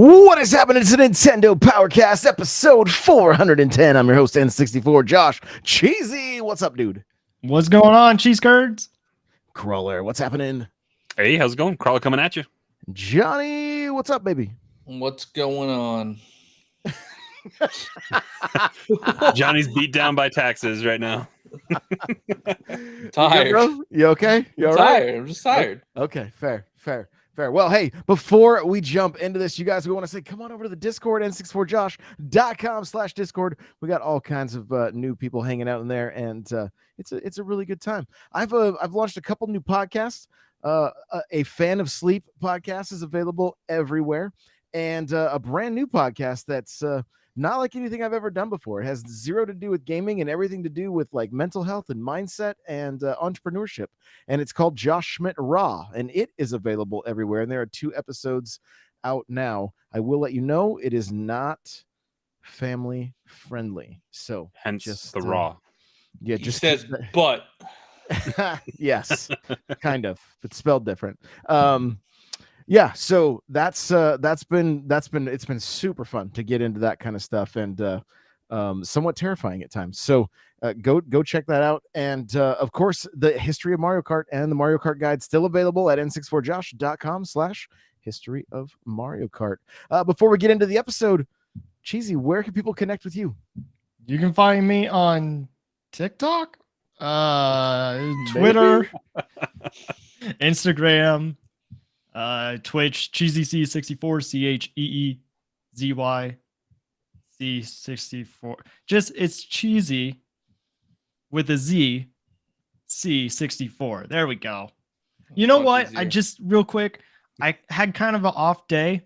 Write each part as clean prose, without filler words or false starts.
What is happening? It's a Nintendo Powercast episode 410. I'm your host, N64, Josh Cheesy. What's up, dude? What's going on, cheese curds? Crawler, what's happening? Hey, how's it going? Crawler coming at you. Johnny, what's up, baby? What's going on? Johnny's beat down by taxes right now. Tired. You, bro? You okay? You all tired. right? I'm just tired. Okay, fair. Well, hey, before we jump into this, you guys, we want to say, come on over to the Discord, n64josh.com/Discord. We got all kinds of new people hanging out in there, and it's a really good time. I've launched a couple new podcasts. A Fan of Sleep podcast is available everywhere, and a brand new podcast that's not like anything I've ever done before. It has zero to do with gaming and everything to do with like mental health and mindset and entrepreneurship. And it's called Josh Schmidt Raw, and it is available everywhere. And there are 2 episodes out now. I will let you know it is not family friendly. So hence just the raw. Yeah, He just says, but yes, kind of, but spelled different. Yeah, so that's been it's been super fun to get into that kind of stuff, and somewhat terrifying at times. So go check that out. And of course, the history of Mario Kart and the Mario Kart guide still available at n64josh.com/history of Mario Kart. Before we get into the episode, Cheesy, where can people connect with you? You can find me on TikTok, Twitter, Instagram, Twitch, CheezyC64, CheezyC64. Just it's cheesy with a Z, C64. There we go. You know what? easier. I just real quick, I had kind of an off day,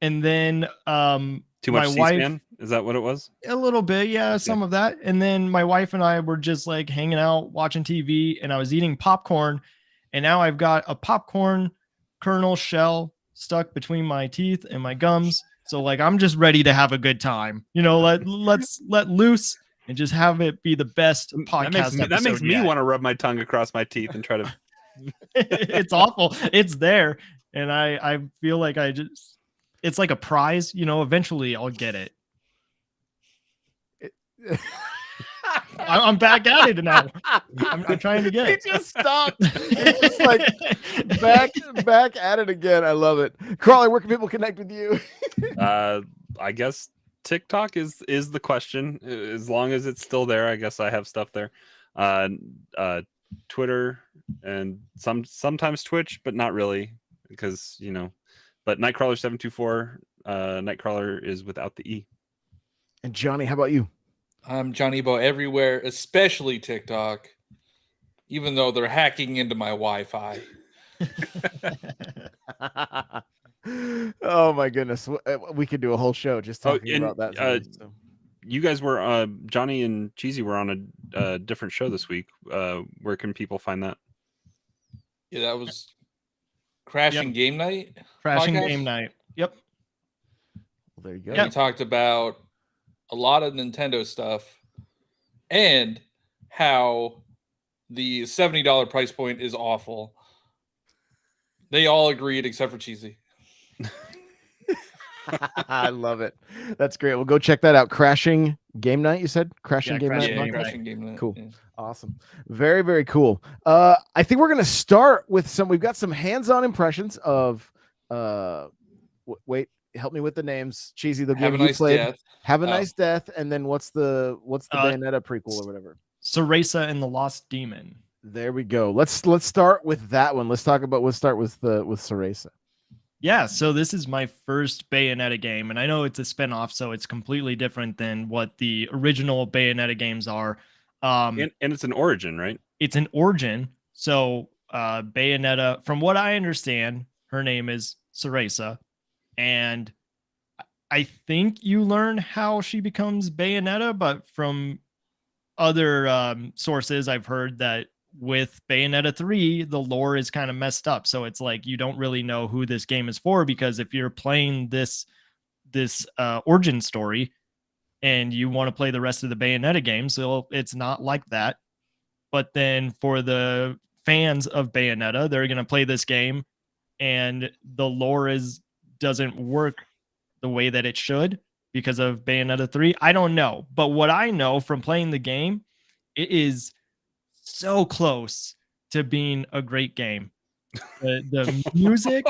and then Too much my wife. C-SPAN? Is that what it was? A little bit, yeah, some of that. And then my wife and I were just like hanging out, watching TV, and I was eating popcorn. And now I've got a popcorn kernel shell stuck between my teeth and my gums. So like I'm just ready to have a good time. You know, let's let loose and just have it be the best podcast. That makes me want to rub my tongue across my teeth and try to. It's awful. It's there, and I feel like it's like a prize. You know, eventually I'll get it. I'm back at it now. I'm trying to get it. He just stopped. He's just like back at it again. I love it. Crawler, where can people connect with you? I guess TikTok is the question. As long as it's still there, I guess I have stuff there. Twitter and sometimes Twitch, but not really because But Nightcrawler724. Nightcrawler is without the E. And Johnny, how about you? I'm Johnny Bo everywhere, especially TikTok, even though they're hacking into my Wi-Fi. Oh my goodness, we could do a whole show just talking about that. You guys were Johnny and Cheesy were on a different show this week. Where can people find that? Yeah, that was Crashing Game Night. Crashing podcast? Game Night. Yep. Well, there you go. And we talked about a lot of Nintendo stuff and how the $70 price point is awful. They all agreed except for Cheesy. I love it. That's great. Well, go check that out. Crashing Game Night, you said? Crashing Game Night? Yeah, podcast? Crashing Game Night. Cool. Yeah. Awesome. Very, very cool. I think we're going to start with we've got some hands-on impressions of, wait, help me with the names. Cheesy, the game you played. Death. Have a Nice Death. And then what's the Bayonetta prequel or whatever? Cereza and the Lost Demon. There we go. Let's start with that one. Let's start with Cereza. Yeah, so this is my first Bayonetta game, and I know it's a spinoff, so it's completely different than what the original Bayonetta games are. And it's an origin, right? It's an origin. So Bayonetta, from what I understand, her name is Cereza, and I think you learn how she becomes Bayonetta, but from other sources, I've heard that with Bayonetta 3, the lore is kind of messed up. So it's like you don't really know who this game is for, because if you're playing this origin story and you want to play the rest of the Bayonetta games, so it's not like that. But then for the fans of Bayonetta, they're going to play this game and the lore doesn't work the way that it should because of Bayonetta 3. I don't know. But what I know from playing the game, it is so close to being a great game. The music,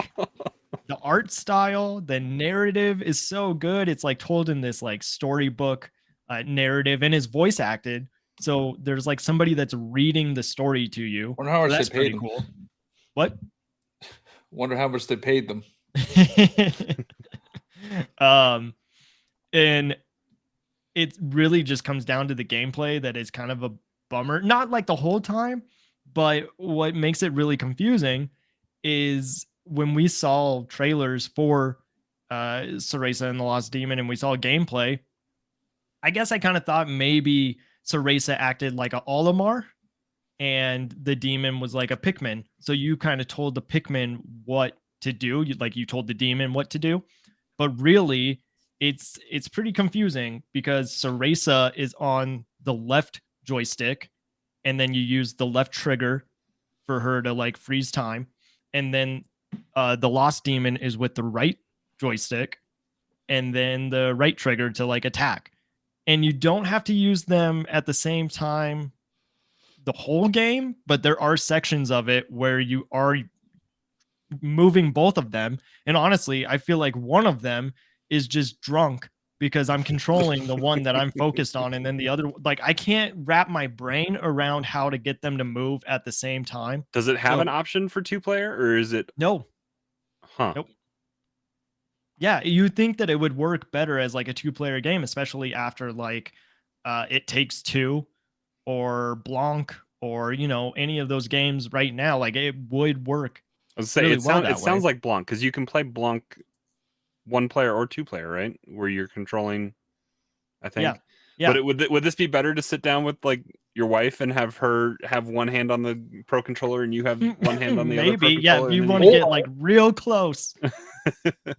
the art style, the narrative is so good. It's like told in this like storybook narrative, and is voice acted. So there's like somebody that's reading the story to you. Wonder how much So that's they paid pretty them. cool. What? Wonder how much they paid them. And it really just comes down to the gameplay that is kind of a bummer. Not like the whole time, but what makes it really confusing is when we saw trailers for Cereza and the Lost Demon and we saw gameplay, I guess I kind of thought maybe Cereza acted like a Olimar and the demon was like a Pikmin. So you kind of told the Pikmin what to do. You told the demon what to do. But really, it's pretty confusing because Cereza is on the left joystick, and then you use the left trigger for her to like freeze time, and then the Lost Demon is with the right joystick, and then the right trigger to like attack. And you don't have to use them at the same time the whole game, but there are sections of it where you are moving both of them. And honestly, I feel like one of them is just drunk because I'm controlling the one that I'm focused on. And then the other, like, I can't wrap my brain around how to get them to move at the same time. Does it have So- an option for 2-player, or is it? No. Huh. Nope. Yeah, you'd think that it would work better as like a 2-player game, especially after like It Takes Two or Blanc or, you know, any of those games right now. Like, it would work. I was saying really it, well sound, that it sounds way. like Blanc, because you can play Blanc 1-player or 2-player, right? Where you're controlling, I think. Yeah. Yeah. But would this be better to sit down with like your wife and have her have one hand on the Pro Controller and you have one hand on the other Pro Maybe. Yeah, Controller? if you and then want to get like real close.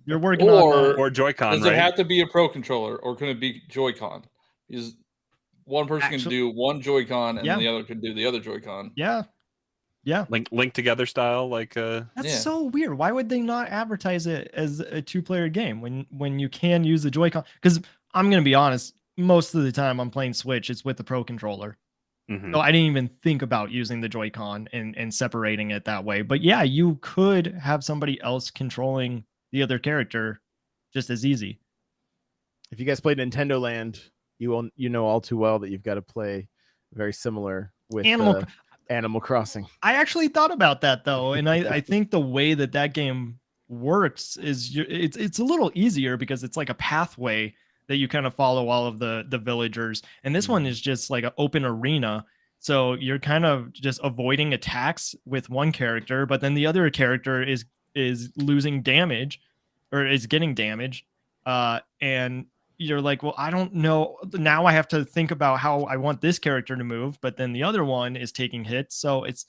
You're working on that. or Joy-Con, Does right? it have to be a Pro Controller, or can it be Joy-Con? Is one person can do one Joy-Con and Yeah. the other can do the other Joy-Con? Yeah. Yeah. Link together style, like That's Yeah. so weird. Why would they not advertise it as a 2-player game when you can use the Joy-Con? Because I'm gonna be honest, most of the time I'm playing Switch, it's with the Pro Controller. mhm. So I didn't even think about using the Joy-Con and separating it that way. But yeah, you could have somebody else controlling the other character just as easy. If you guys played Nintendo Land, you know all too well that you've got to play very similar with Animal Crossing. I actually thought about that though, and I think the way that game works is it's a little easier because it's like a pathway that you kind of follow all of the villagers, and this one is just like an open arena. So you're kind of just avoiding attacks with one character, but then the other character is losing damage or is getting damaged, and you're like, well, I don't know. Now I have to think about how I want this character to move, but then the other one is taking hits. So it's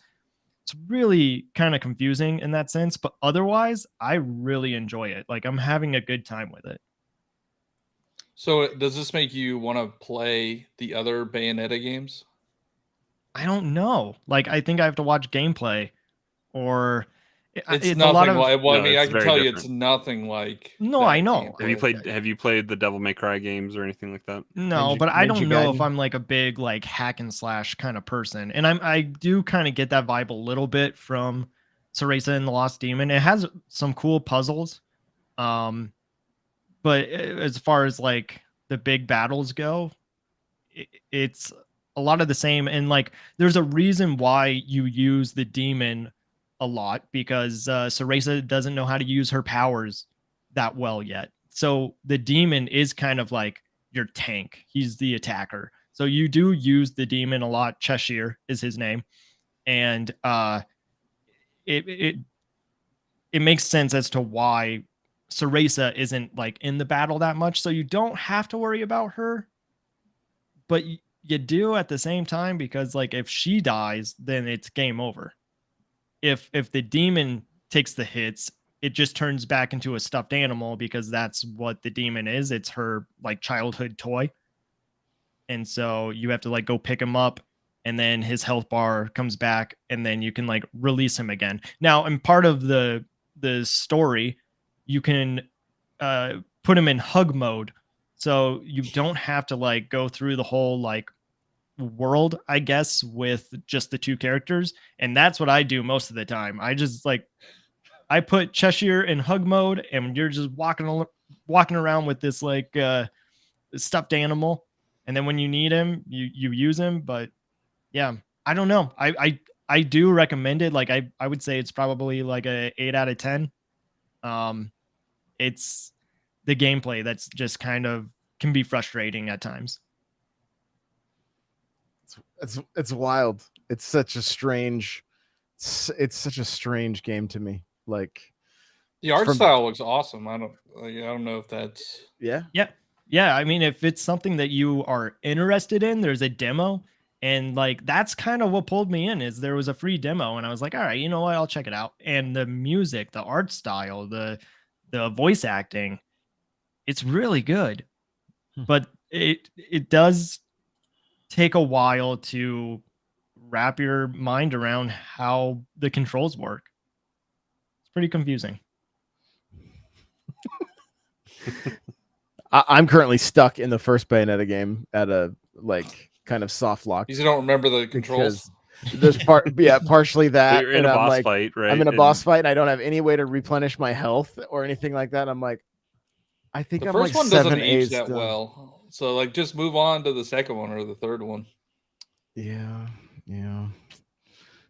really kind of confusing in that sense. But otherwise, I really enjoy it. Like, I'm having a good time with it. So does this make you want to play the other Bayonetta games? I don't know. Like, I think I have to watch gameplay, or It's a nothing lot of. like. Well, No, I mean, I it's can very tell you, different. it's nothing like. No, that I know. gameplay. Have you played the Devil May Cry games or anything like that? No, Ninja- but I Ninja don't know if Gaiden? I'm like a big like hack and slash kind of person, and I do kind of get that vibe a little bit from Cereza and the Lost Demon. It has some cool puzzles, but as far as like the big battles go, it's a lot of the same. And like, there's a reason why you use the demon a lot, because Cereza doesn't know how to use her powers that well yet. So the demon is kind of like your tank. He's the attacker. So you do use the demon a lot. Cheshire is his name, and it makes sense as to why Cereza isn't like in the battle that much. So you don't have to worry about her, but you do at the same time, because like if she dies, then it's game over. If the demon takes the hits, it just turns back into a stuffed animal, because that's what the demon is. It's her like childhood toy. And so you have to like go pick him up, and then his health bar comes back, and then you can like release him again. Now, in part of the story, you can put him in hug mode, so you don't have to like go through the whole like world, I guess, with just the two characters. And that's what I do most of the time. I just like I put Cheshire in hug mode, and you're just walking around with this like stuffed animal, and then when you need him, you use him. But yeah, I don't know. I do recommend it. Like I would say it's probably like a 8 out of 10. It's the gameplay that's just kind of can be frustrating at times. It's wild. It's such a strange game to me. Like The art style looks awesome. I don't know if that's Yeah. I mean, if it's something that you are interested in, there's a demo, and like that's kind of what pulled me in. Is there was a free demo, and I was like, all right, you know what, I'll check it out. And the music, the art style, the voice acting, it's really good. But it does take a while to wrap your mind around how the controls work. It's pretty confusing. I'm currently stuck in the first Bayonetta game at a like kind of soft lock. You don't remember the controls. There's partially that. So you're in a boss fight, right? I'm in a boss fight, and I don't have any way to replenish my health or anything like that. I'm like, I think the I'm first like one doesn't 7 age A's that done. well. So like, just move on to the second one or the third one. Yeah.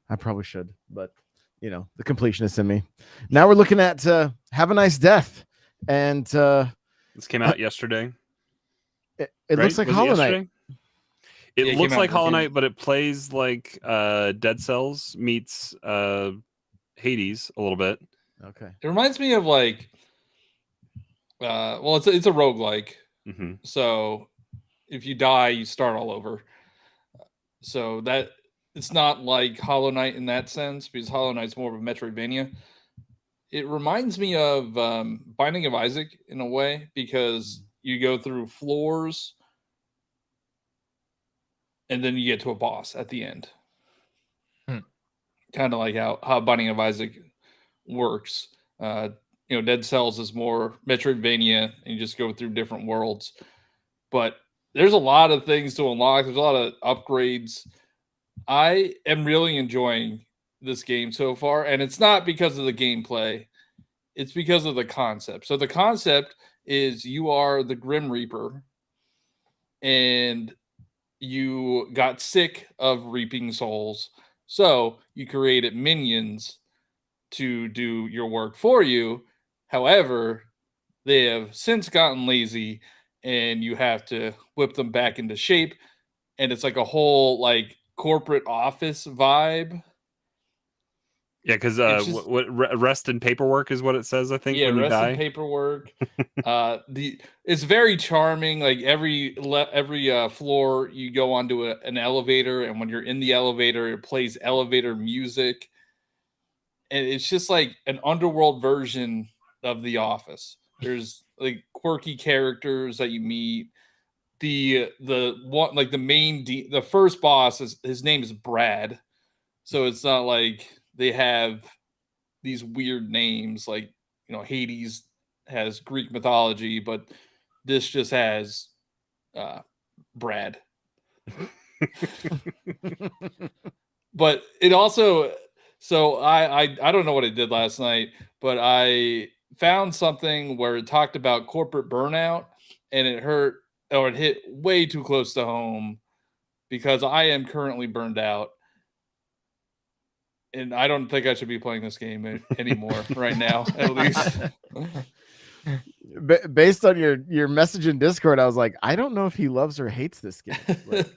I probably should, but you know, the completionist in me. Now we're looking at Have a Nice Death, and this came out yesterday. It right? looks like Was Hollow it Knight. yesterday? It Yeah, it looks came out like in the Hollow game. Knight, but it plays like Dead Cells meets Hades a little bit. Okay. It reminds me of like, well, it's a roguelike. Mm-hmm. So if you die, you start all over. So that it's not like Hollow Knight in that sense, because Hollow Knight's more of a Metroidvania. It reminds me of Binding of Isaac in a way, because you go through floors and then you get to a boss at the end. Kind of like how Binding of Isaac works. Dead Cells is more Metroidvania, and you just go through different worlds. But there's a lot of things to unlock. There's a lot of upgrades. I am really enjoying this game so far, and it's not because of the gameplay. It's because of the concept. So the concept is you are the Grim Reaper, and you got sick of reaping souls. So you created minions to do your work for you. However, they have since gotten lazy, and you have to whip them back into shape. And it's like a whole like corporate office vibe. Yeah, because It's just- rest in paperwork is what it says. I think when you rest die. in paperwork. It's very charming. Like every floor, you go onto an elevator, and when you're in the elevator, it plays elevator music, and it's just like an underworld version of The Office. There's like quirky characters that you meet. The one like the first boss his name is Brad, so it's not like they have these weird names like Hades has Greek mythology, but this just has Brad. But it also, so I don't know what I did last night, but I found something where it talked about corporate burnout, and it hit way too close to home, because I am currently burned out, and I don't think I should be playing this game anymore right now, at least. Based on your message in Discord, I was like, I don't know if he loves or hates this game. Like,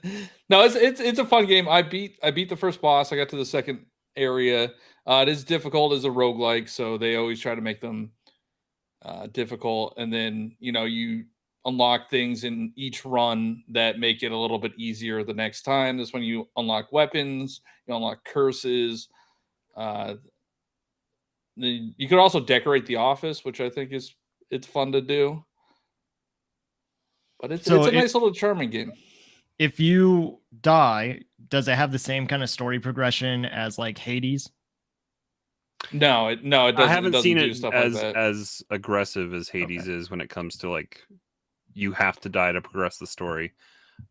No, it's a fun game. I beat the first boss. I got to the second area. It is difficult as a roguelike, so they always try to make them difficult. And then you unlock things in each run that make it a little bit easier the next time. This when you unlock weapons, you unlock curses. You could also decorate the office, which I think it's fun to do. But it's a nice little charming game. If you die, does it have the same kind of story progression as like Hades? No, it doesn't. I haven't seen do it stuff as like that. as aggressive as Hades is when it comes to like you have to die to progress the story.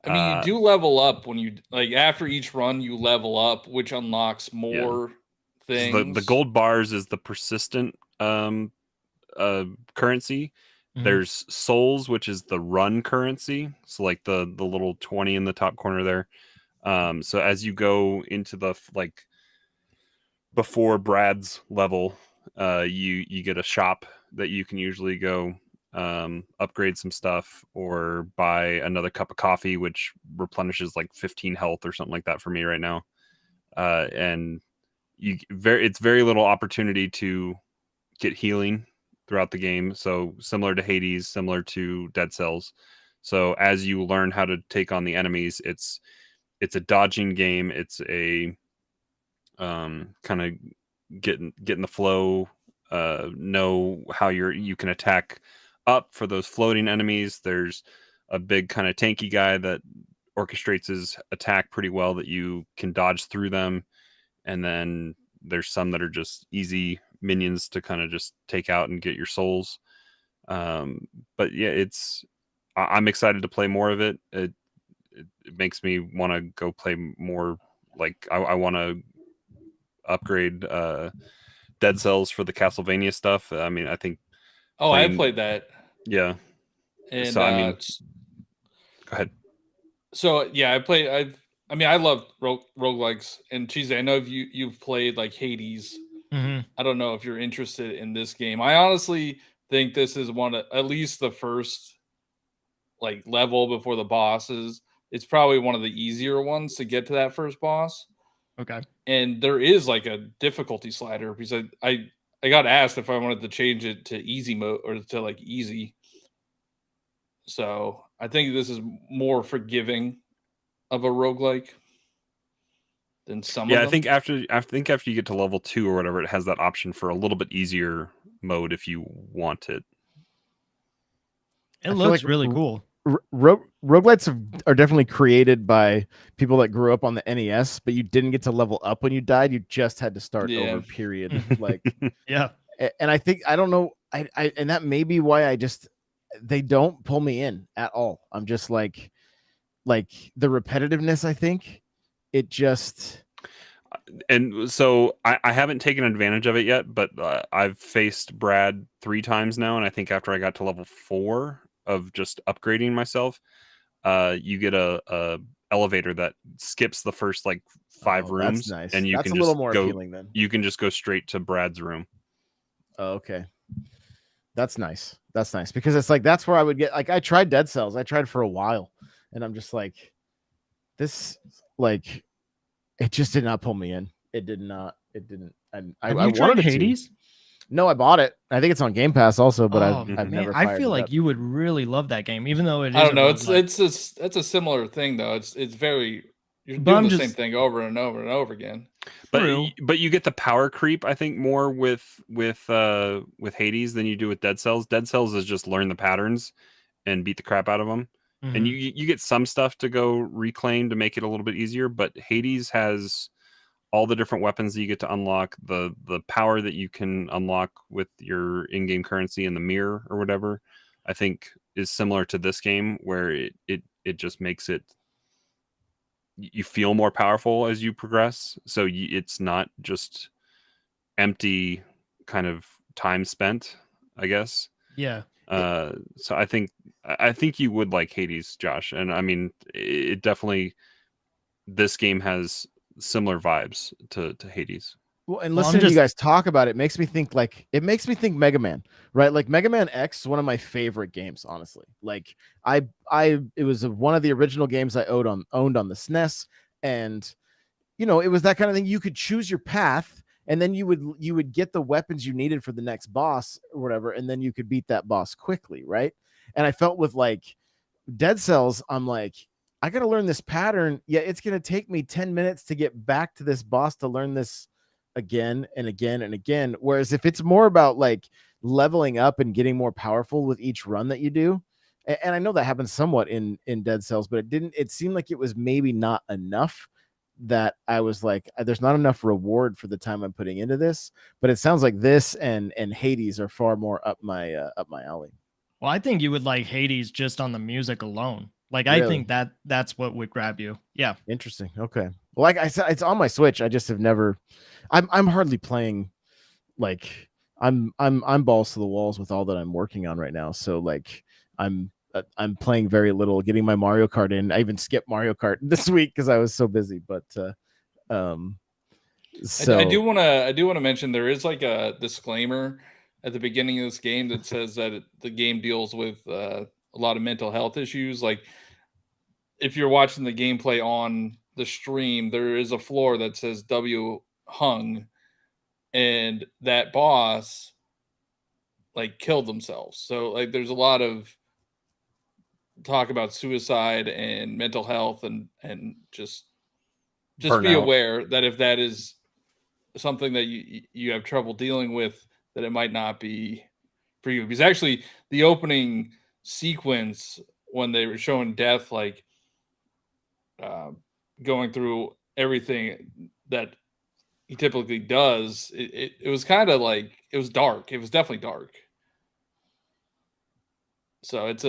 I mean, you do level up when you like after each run. You level up, which unlocks more things. The gold bars is the persistent currency. There's souls, which is the run currency. So like the little 20 in the top corner there. So as you go into the like before Brad's level, you get a shop that you can usually go upgrade some stuff or buy another cup of coffee, which replenishes like 15 health or something like that for me right now. And it's very little opportunity to get healing throughout the game. So similar to Hades, similar to Dead Cells. So as you learn how to take on the enemies, it's a dodging game. It's a kind of getting the flow, know how you can attack up for those floating enemies. There's a big kind of tanky guy that orchestrates his attack pretty well that you can dodge through them. And then there's some that are just easy minions to kind of just take out and get your souls. But yeah, I'm excited to play more of it. It makes me want to go play more. Like I want to upgrade Dead Cells for the Castlevania stuff. I mean, I think. Oh, I played that. Yeah. And so I mean, go ahead. So yeah, I love roguelikes. And Cheesy, I know you've played like Hades. I don't know if you're interested in this game. I honestly think this is at least the first like level before the bosses. It's probably one of the easier ones to get to that first boss. Okay. And there is like a difficulty slider because I got asked if I wanted to change it to easy mode or to like easy. So I think this is more forgiving of a roguelike than some of them. I think after you get to level 2 or whatever, it has that option for a little bit easier mode if you want it. It looks really cool. Roguelites are definitely created by people that grew up on the NES, but you didn't get to level up when you died. You just had to start over, period. Like, yeah. And I think, I don't know, and that may be why they don't pull me in at all. I'm just like the repetitiveness, I think it just. And so I haven't taken advantage of it yet, but I've faced Brad 3 times now. And I think after I got to level 4 of just upgrading myself, you get a elevator that skips the first like 5 rooms. That's nice. And you that's can a just little more appealing then. You can just go straight to Brad's room. Oh, okay. That's nice. That's nice because it's like, that's where I would get, like, I tried Dead Cells. I tried for a while and I'm just like, this, like, it just did not pull me in. It did not. It didn't. I wanted Hades? No, I bought it. I think it's on Game Pass also, but I've never. I feel like you would really love that game, even though it is. I don't know. It's a similar thing though. It's very. You're doing the same thing over and over and over again. But you get the power creep, I think, more with Hades than you do with Dead Cells. Dead Cells is just learn the patterns and beat the crap out of them. And you get some stuff to go reclaim to make it a little bit easier, but Hades has all the different weapons that you get to unlock, the power that you can unlock with your in-game currency and the mirror or whatever, I think is similar to this game where it just makes it, you feel more powerful as you progress. So it's not just empty kind of time spent, I guess. Yeah. So I think you would like Hades, Josh. And I mean, it definitely, this game has similar vibes to Hades. Well, and listening to you guys talk about it makes me think Mega Man, right? Like Mega Man X is one of my favorite games, honestly. Like it was one of the original games I owned on the SNES, and it was that kind of thing. You could choose your path, and then you would get the weapons you needed for the next boss or whatever, and then you could beat that boss quickly, right? And I felt with like Dead Cells, I'm like, I got to learn this pattern. Yeah, it's going to take me 10 minutes to get back to this boss to learn this again and again and again. Whereas if it's more about like leveling up and getting more powerful with each run that you do, and I know that happens somewhat in Dead Cells, but it seemed like it was maybe not enough. that I was like, there's not enough reward for the time I'm putting into this. But it sounds like this and Hades are far more up my alley. Well, I think you would like Hades just on the music alone. Like, I Really? think that's what would grab you. Yeah. Interesting. Okay. Well, like I said, it's on my Switch. I just have never. I'm hardly playing. Like I'm balls to the walls with all that I'm working on right now. So like I'm playing very little, getting my Mario Kart in. I even skipped Mario Kart this week because I was so busy. But so I do want to mention there is like a disclaimer at the beginning of this game that says that the game deals with a lot of mental health issues. Like if you're watching the gameplay on the stream, there is a floor that says W hung, and that boss like killed themselves. So like there's a lot of talk about suicide and mental health and just be Burnout. aware that if that is something that you have trouble dealing with, that it might not be for you. Because actually the opening sequence when they were showing Death like going through everything that he typically does, it was kind of like, it was dark. It was definitely dark. So it's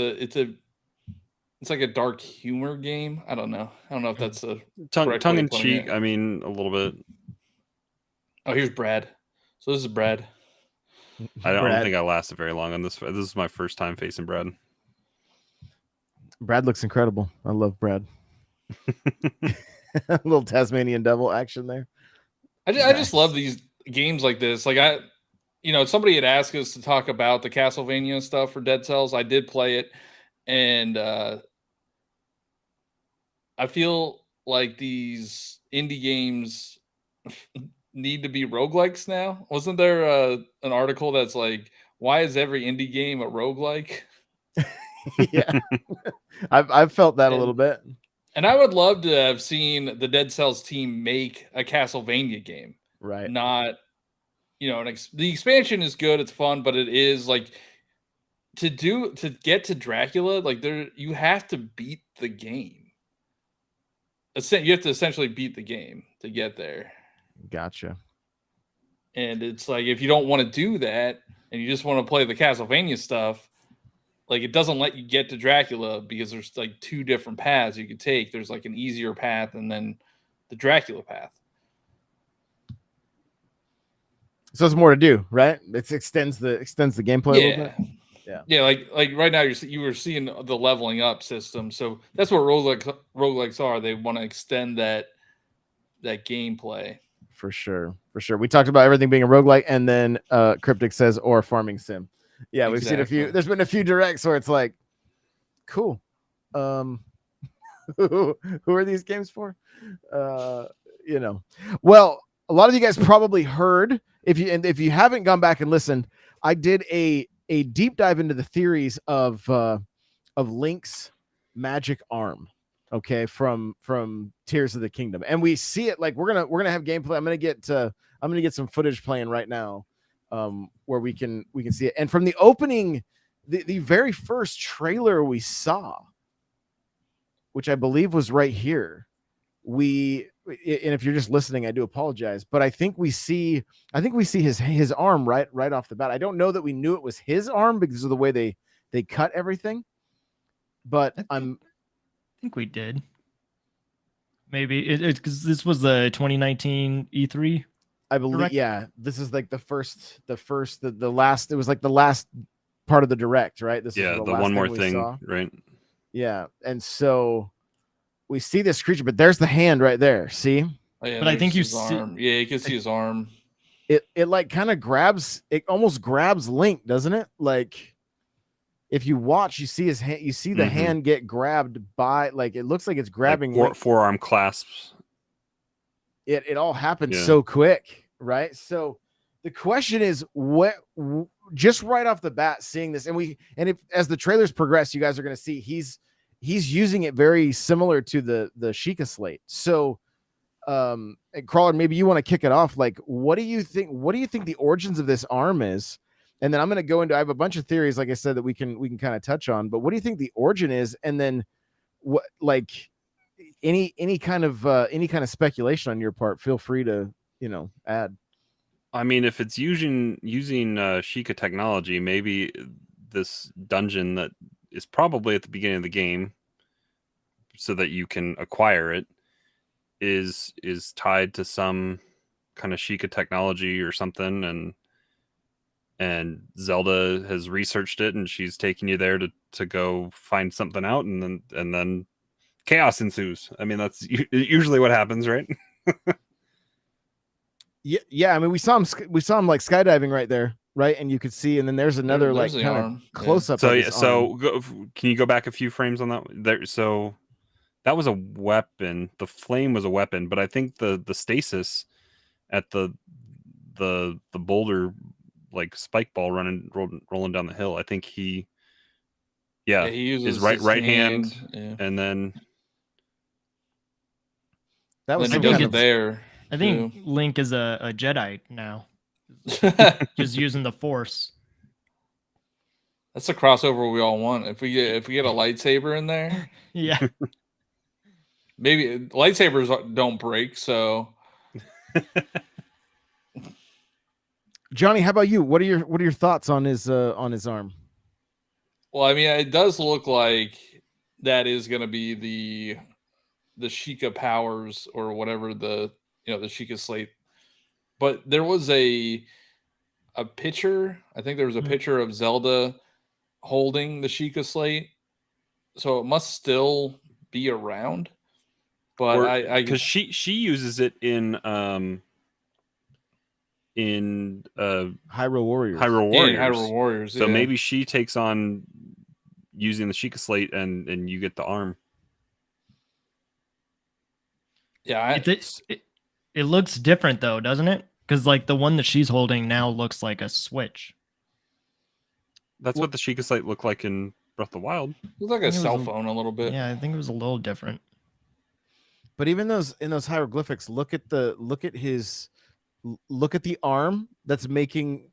like a dark humor game. I don't know if that's a tongue correct way in of putting cheek. it. I mean, a little bit. Oh, here's Brad. So this is Brad. I don't Brad. think I lasted very long on this. This is my first time facing Brad. Brad looks incredible. I love Brad. A little Tasmanian devil action there. I just love these games like this. Like somebody had asked us to talk about the Castlevania stuff for Dead Cells. I did play it, and I feel like these indie games need to be roguelikes now. Wasn't there an article that's like, why is every indie game a roguelike? Yeah. I've felt that a little bit. And I would love to have seen the Dead Cells team make a Castlevania game. Right. Not, the expansion is good, it's fun, but it is like to get to Dracula, like you have to beat the game. You have to essentially beat the game to get there. Gotcha. And it's like, if you don't want to do that and you just want to play the Castlevania stuff, like it doesn't let you get to Dracula because there's like two different paths you could take. There's like an easier path and then the Dracula path. So there's more to do, right? It extends the gameplay a little bit. Yeah. Like right now you were seeing the leveling up system. So that's what roguelikes are. They want to extend that gameplay. For sure. We talked about everything being a roguelike, and then Cryptic says or farming sim. Yeah, we've seen a few. There's been a few directs where it's like, cool. Who are these games for? Well, a lot of you guys probably heard, if you haven't gone back and listened, I did a deep dive into the theories of Link's magic arm. Okay, from Tears of the Kingdom, and we see it like we're gonna have gameplay. I'm gonna get some footage playing right now, where we can see it. And from the opening, the very first trailer we saw, which I believe was right here, and if you're just listening, I do apologize, but I think we see his arm right off the bat. I don't know that we knew it was his arm because of the way they cut everything, but I think we did. Maybe it's because this was the 2019 E3. I believe, direct? Yeah. This is like the last. It was like the last part of the direct, right? This is the last one more thing, saw. right? Yeah, and so we see this creature, but there's the hand right there. See? Oh, yeah, but I think you his arm. Yeah, you can see his arm. It like kind of grabs. It almost grabs Link, doesn't it? Like, if you watch, you see his hand. You see the hand get grabbed by. Like, it looks like it's grabbing. Like forearm clasps. It all happened so quick, right? So the question is, what? Just right off the bat, seeing this, and as the trailers progress, you guys are going to see he's using it very similar to the Sheikah slate. So, Crawler, maybe you want to kick it off. Like, what do you think? What do you think the origins of this arm is? And then I'm going to go into. I have a bunch of theories, like I said, that we can kind of touch on. But what do you think the origin is? And then what, like, any kind of speculation on your part, feel free to add. I mean, if it's using Sheikah technology, maybe this dungeon that is probably at the beginning of the game, so that you can acquire it, is tied to some kind of Sheikah technology or something, and Zelda has researched it, and she's taking you there to go find something out, and then chaos ensues. I mean, that's usually what happens, right? Yeah. I mean, we saw him like skydiving right there, right? And you could see, and then there's another There's like the kind of arm. close up. So of yeah, his so arm. can you go back a few frames on that? There, so that was a weapon. The flame was a weapon, but I think the stasis at the boulder, like spike ball rolling down the hill. I think he he uses his his right hand, yeah. and then That was Then some he kind does of it there. I think Link is a Jedi now, just using the Force. That's the crossover we all want. If we get a lightsaber in there, Yeah. maybe lightsabers don't break. So, Johnny, how about you? What are your thoughts on his arm? well, I mean, it does look like that is going to be the Sheikah powers or whatever the Sheikah slate. But there was a picture. I think there was a picture of Zelda holding the Sheikah slate, so it must still be around. But because she uses it in Hyrule Warriors. Hyrule Warriors. So maybe she takes on using the Sheikah slate, and you get the arm. Yeah, it looks different though, doesn't it? Because like the one that she's holding now looks like a Switch. That's what the Sheikah slate looked like in Breath of the Wild. looks like a cell phone a little bit. Yeah, I think it was a little different. But even in those hieroglyphics, look at the arm that's making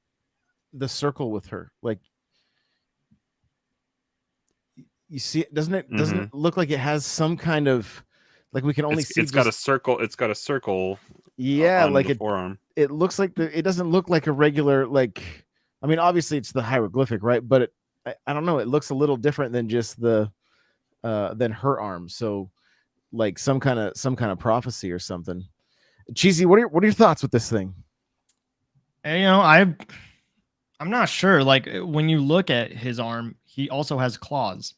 the circle with her. Like, you see, doesn't it look like it has some kind of, like, we can only see it's got a circle. It's got a circle. Yeah, on like the forearm. It looks like it doesn't look like a regular, like, I mean, obviously it's the hieroglyphic, right? But I don't know. It looks a little different than just than her arm. So, like some kind of prophecy or something. Cheesy, what are your thoughts with this thing? I'm not sure. Like when you look at his arm, he also has claws.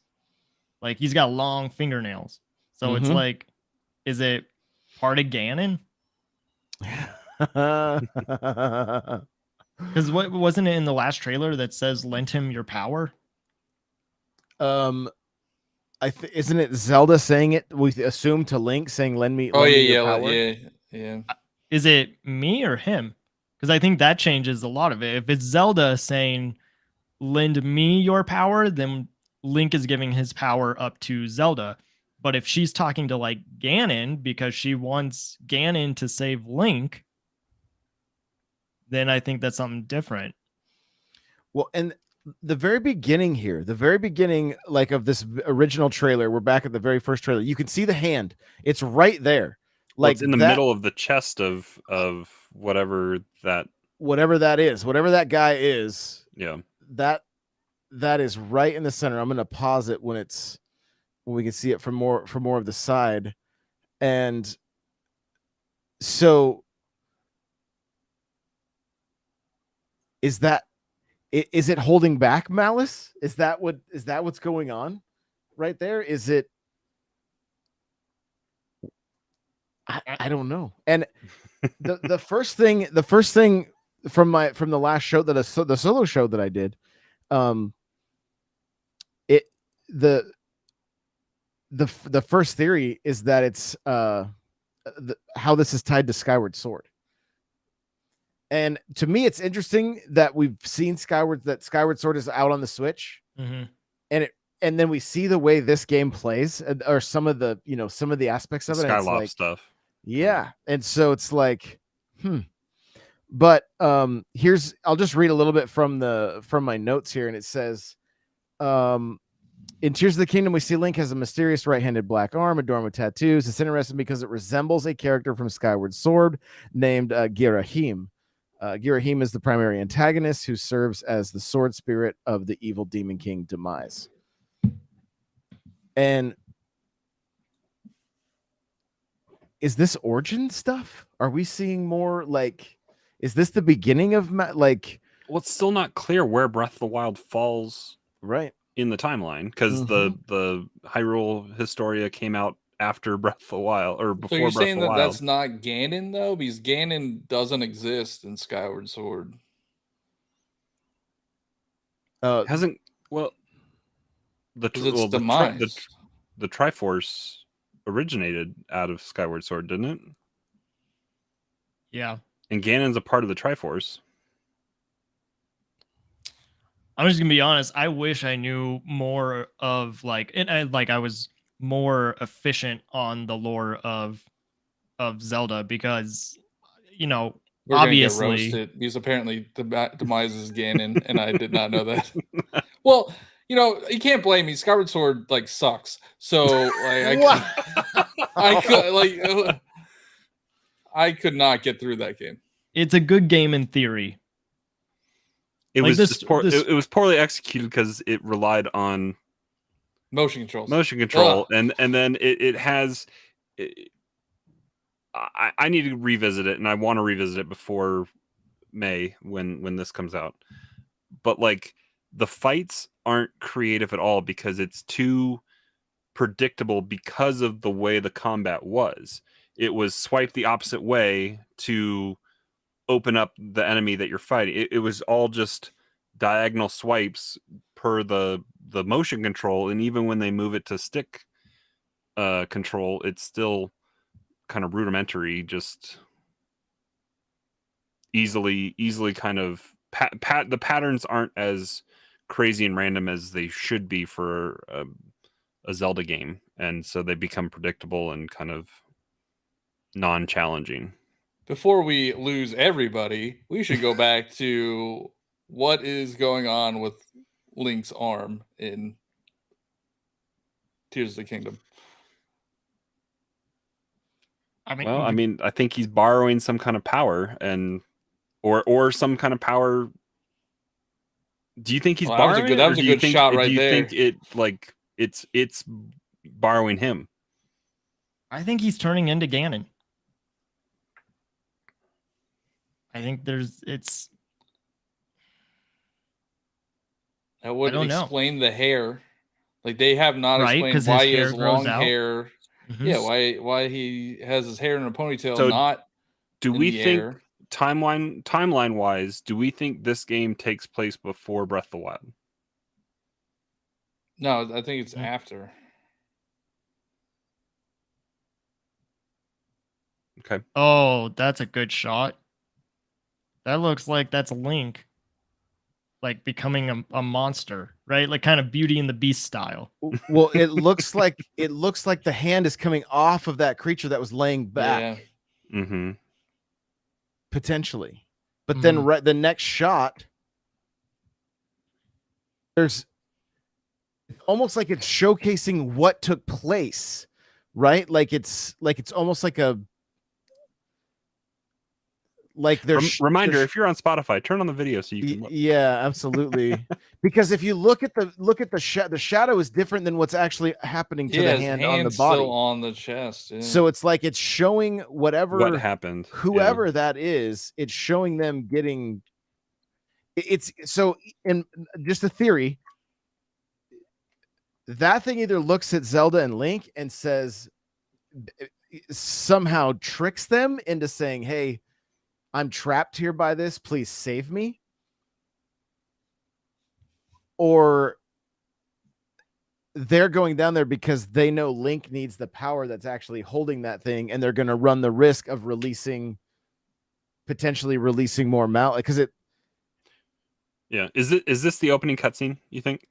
Like he's got long fingernails. So it's like, is it part of Ganon? Because what wasn't it in the last trailer that says "lend him your power"? Isn't it Zelda saying it? We assume to Link saying "lend me." Oh lend yeah, me your power? yeah. Is it me or him? Because I think that changes a lot of it. If it's Zelda saying "lend me your power," then Link is giving his power up to Zelda. But if she's talking to like Ganon because she wants Ganon to save Link, then I think that's something different. Well, and the very beginning, like of this original trailer, we're back at the very first trailer. You can see the hand; it's right there, like it's in the middle of the chest of whatever that is, whatever that guy is. Yeah, that is right in the center. I'm gonna pause it when we can see it from more of the side, and so is it holding back malice? Is that what's going on right there? Is it? I don't know. And the first thing from the last show the solo show that I did, the first theory is that it's how this is tied to Skyward Sword. And to me, it's interesting that we've seen Skyward Sword is out on the Switch, and then we see the way this game plays, or some of the aspects of it. Skyloft like, stuff. Yeah, and so it's like, But I'll just read a little bit from my notes here, and it says, In Tears of the Kingdom, we see Link has a mysterious right-handed black arm adorned with tattoos. It's interesting because it resembles a character from Skyward Sword named Girahim. Girahim is the primary antagonist who serves as the sword spirit of the evil Demon King Demise. And is this origin stuff? Are we seeing more like? Is this the beginning of like? Well, it's still not clear where Breath of the Wild falls Right. in the timeline because the Hyrule Historia came out after Breath of the Wild or before So you're Breath of saying the that Wild. that's not Ganon though, because Ganon doesn't exist in Skyward Sword. Hasn't well the Because it's well, Demise. the Triforce originated out of Skyward Sword, didn't it? Yeah. And Ganon's a part of the Triforce. I'm just gonna be honest. I wish I knew more of like, and I was more efficient on the lore of Zelda because, you know, We're obviously gonna get roasted because apparently Demise is Ganon, and I did not know that. Well, you know, you can't blame me. Skyward Sword like sucks. So like I could not get through that game. it's a good game in theory. It Like was this- just this- it was poorly executed because it relied on Motion controls. and then it has. I need to revisit it, and I want to revisit it before May when this comes out. But like the fights aren't creative at all because it's too predictable because of the way the combat was. It was swipe the opposite way to open up the enemy that you're fighting. It was all just diagonal swipes per the motion control, and even when they move it to stick control, it's still kind of rudimentary, just easily kind of the patterns aren't as crazy and random as they should be for a Zelda game, and so they become predictable and kind of non-challenging. Before we lose everybody, we should go back to what is going on with Link's arm in Tears of the Kingdom. I mean, Well, I mean, I think he's borrowing some kind of power or some kind of power. Do you think he's Well, that was a borrowing good- it, that or was a do you good think shot do right you there. think it like it's borrowing him? I think he's turning into Ganon. I think it's That would don't know. explain the hair. Like they have not Right, explained 'cause why his he has hair grows long out. hair. Mhm. Yeah, why he has his hair in a ponytail, So not Do in we the think air. timeline wise, do we think this game takes place before Breath of the Wild? No, I think it's Mm. after. Okay. Oh, that's a good shot. That looks like that's Link, like becoming a monster, right? Like kind of Beauty and the Beast style. Well, it looks like the hand is coming off of that creature that was laying back, Yeah. Mm-hmm. potentially. But then the next shot, there's almost like it's showcasing what took place, right? Like it's almost like a there's Reminder: there's- if you're on Spotify, turn on the video so you can look. Yeah, absolutely. Because if you look at the shadow is different than what's actually happening to the his hand on the hand's body. still on the chest. Yeah. So it's like it's showing whatever What happened? whoever that is, it's showing them getting it's so in just a theory. That thing either looks at Zelda and Link and says somehow tricks them into saying, "Hey, I'm trapped here by this, please save me." Or they're going down there because they know Link needs the power that's actually holding that thing, and they're going to run the risk of potentially releasing more Mal because it. Yeah. Is this the opening cutscene, you think?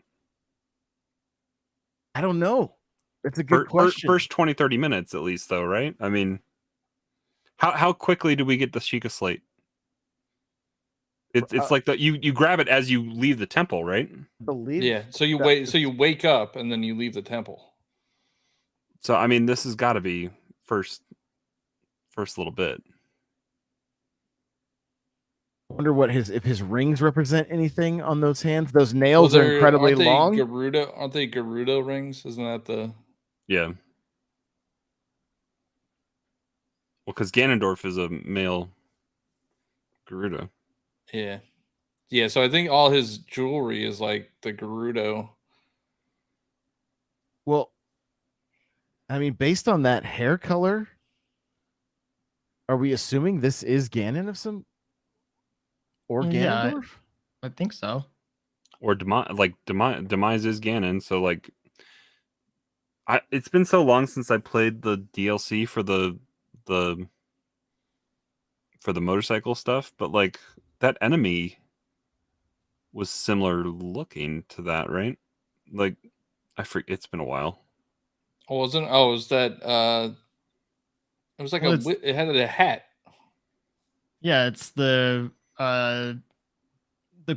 I don't know. It's a good question. First 20-30 minutes at least, though, right? I mean, how quickly do we get the Sheikah Slate? It's like you grab it as you leave the temple, right? believe. Yeah. So you that- wait. So you wake up and then you leave the temple. So I mean, this has got to be first little bit. I wonder what if his rings represent anything on those hands. Those nails are incredibly aren't they long. Aren't they Gerudo rings? Isn't that the? Yeah. Well, because Ganondorf is a male Gerudo. Yeah. Yeah. So I think all his jewelry is like the Gerudo. Well, I mean, based on that hair color, are we assuming this is Ganon of some or Yeah, Ganondorf? I think so. Or Demise is Ganon, so like it's been so long since I played the DLC for the motorcycle stuff, but like that enemy was similar looking to that, right? Like it's been a while. Oh, wasn't? Oh, was that? It was like Well, it's- it had a hat. Yeah, it's the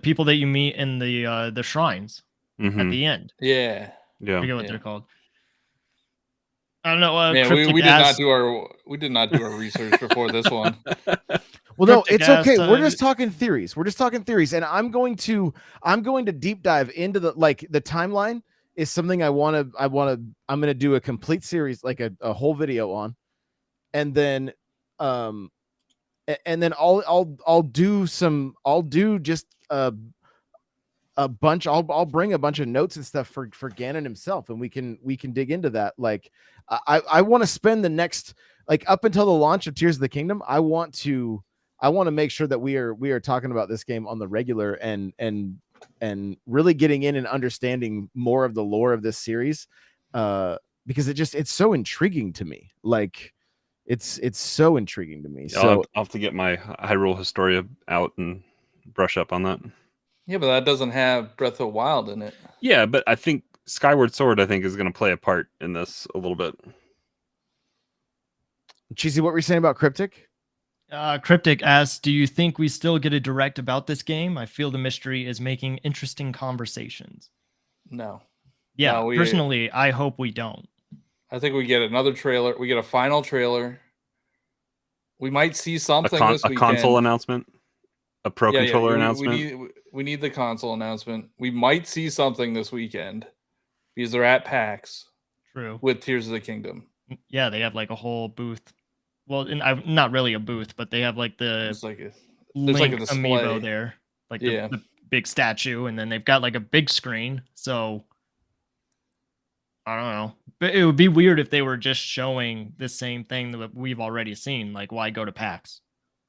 people that you meet in the shrines at Mhm. the end. Yeah. I Yeah. forget what Yeah. they're called. I don't know. Man, Cryptic we did not asked- do our research before this one. Well, no, Cryptic it's okay. asked, We're just talking theories. And I'm going to deep dive into the timeline is something I'm going to do a complete series, like a whole video on, and then I'll do just a bunch. I'll bring a bunch of notes and stuff for Ganon himself, and we can dig into that. Like I want to spend the next, like, up until the launch of Tears of the Kingdom, I want to make sure that we are talking about this game on the regular and really getting in and understanding more of the lore of this series, because it's so intriguing to me. Like it's so intriguing to me. So I'll have to get my Hyrule Historia out and brush up on that. Yeah, but that doesn't have Breath of the Wild in it. Yeah, but I think Skyward Sword is going to play a part in this a little bit. Cheesy, what were you saying about Cryptic? Cryptic asks, "Do you think we still get a direct about this game? I feel the mystery is making interesting conversations." No. Yeah, No, personally, I hope we don't. I think we get another trailer. We get a final trailer. We might see something this A weekend. console announcement, a Pro Controller announcement. We need the console announcement. We might see something this weekend because they're at PAX True. with Tears of the Kingdom. Yeah, they have like a whole booth. Well, not really a booth, but they have like the It's like there's Link like a display amiibo there, like the big statue, and then they've got like a big screen. So I don't know, but it would be weird if they were just showing the same thing that we've already seen. Like, why go to PAX?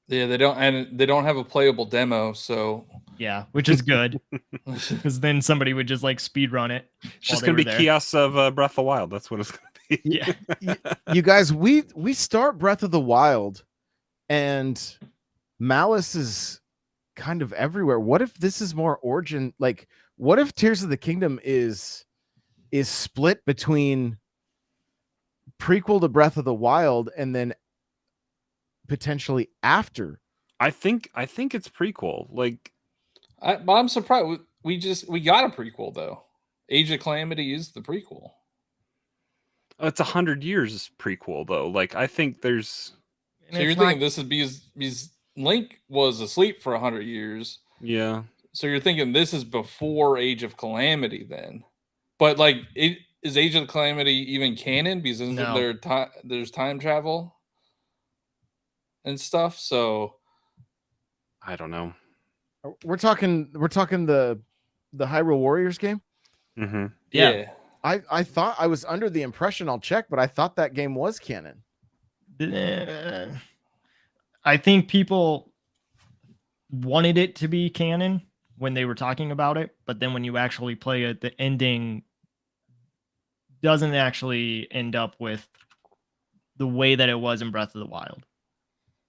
Yeah, they don't have a playable demo, so Yeah, which is good because then somebody would just like speed run it. It's just going to be kiosks of Breath of the Wild. That's what it's going to be. Yeah, you guys, we start Breath of the Wild, and Malice is kind of everywhere. What if this is more origin? Like, what if Tears of the Kingdom is split between prequel to Breath of the Wild and then potentially after? I think it's prequel. Like, but I'm surprised we got a prequel though. Age of Calamity is the prequel. It's 100 years prequel though. Like, I think there's. So you're thinking this is because Link was asleep for 100 years. Yeah. So you're thinking this is before Age of Calamity then. But like, is Age of Calamity even canon? Because there's time travel and stuff. So I don't know. We're talking the Hyrule Warriors game. Mm-hmm. yeah. I thought, I was under the impression, I'll check, but I thought that game was canon. I think people wanted it to be canon when they were talking about it, but then when you actually play it, the ending doesn't actually end up with the way that it was in Breath of the Wild.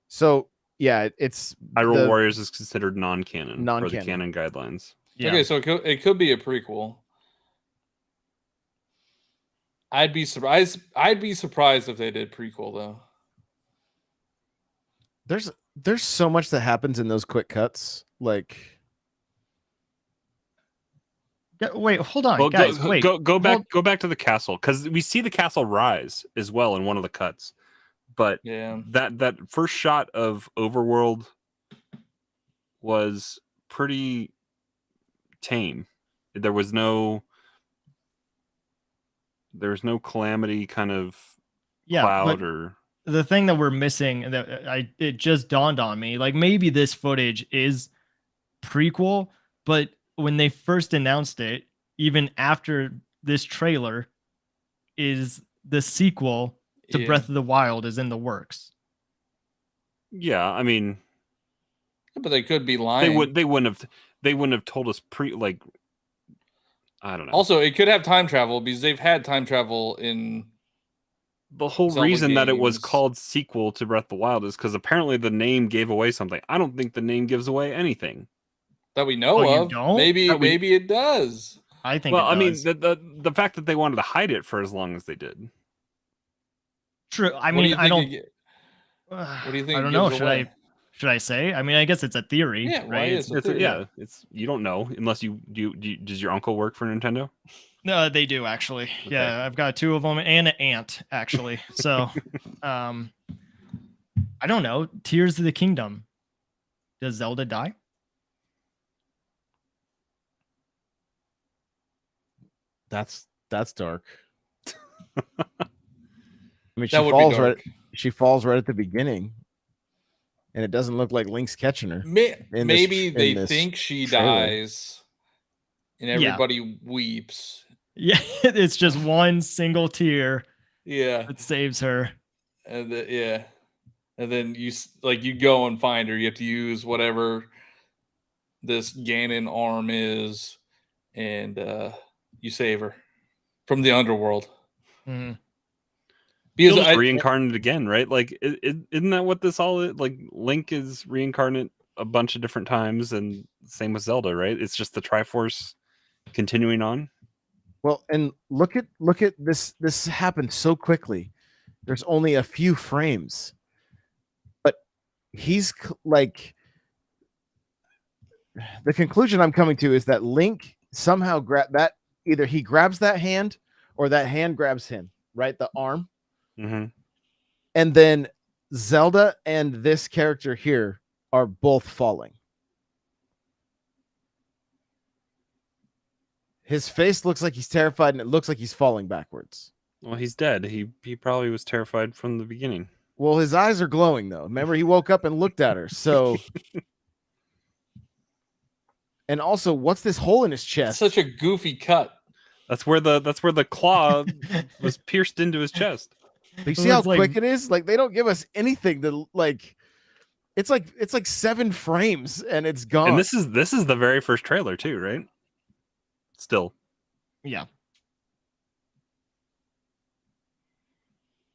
So yeah, it's Hyrule Warriors is considered non-canon for the Non-canon. canon guidelines. Yeah. Okay, so it could be a prequel. I'd be surprised if they did prequel though. There's so much that happens in those quick cuts. Like, Wait, hold on, Well, guys. Wait, go back to the castle, because we see the castle rise as well in one of the cuts. But Yeah. that first shot of Overworld was pretty tame. There was no calamity kind of Yeah, cloud but or the thing that we're missing that it just dawned on me, like maybe this footage is prequel, but when they first announced it, even after this trailer, is the sequel to Yeah. Breath of the Wild is in the works. yeah. I mean, But they could be lying. they wouldn't have told us like, I don't know. Also, it could have time travel because they've had time travel in The whole Zelda reason that it was games. called sequel to Breath of the Wild is because apparently the name gave away something. I don't think the name gives away anything. that we know Oh, you of. don't? Maybe That we- maybe it does. I think Well, it I mean, does. the fact that they wanted to hide it for as long as they did. True. I What do mean, you I think don't. What do you think I it don't know. gives away? Should I say? I mean, I guess it's a theory, Yeah, why right? is it? It's theory. yeah, it's you don't know unless you does your uncle work for Nintendo? No, they do actually. Okay. Yeah, I've got two of them and an aunt actually. So, I don't know. Tears of the Kingdom. Does Zelda die? that's dark. I mean, That would be dark. she falls right at the beginning, and it doesn't look like Link's catching her. Maybe they in this think she trailer. dies, and Yeah. everybody weeps. Yeah, it's just one single tear Yeah, that saves her. and and then you go and find her. You have to use whatever this Ganon arm is, and you save her from the underworld. Mhm. He'll Because just reincarnate again, right? Like, isn't that what this all is? Like, Link is reincarnate a bunch of different times, and same with Zelda, right? It's just the Triforce continuing on. Well, and look at this. This happened so quickly. There's only a few frames, but he's like, the conclusion I'm coming to is that Link somehow either he grabs that hand or that hand grabs him, right? The arm. Mm-hmm. And then Zelda and this character here are both falling. His face looks like he's terrified, and it looks like he's falling backwards. Well, he's dead. He probably was terrified from the beginning. Well, his eyes are glowing, though. Remember, he woke up and looked at her. So, and also, what's this hole in his chest? such a goofy cut. That's where the claw was pierced into his chest. You see how It's like- quick it is? Like, they don't give us anything to like. It's like 7 frames, and it's gone. And this is the very first trailer too, right? Still, Yeah.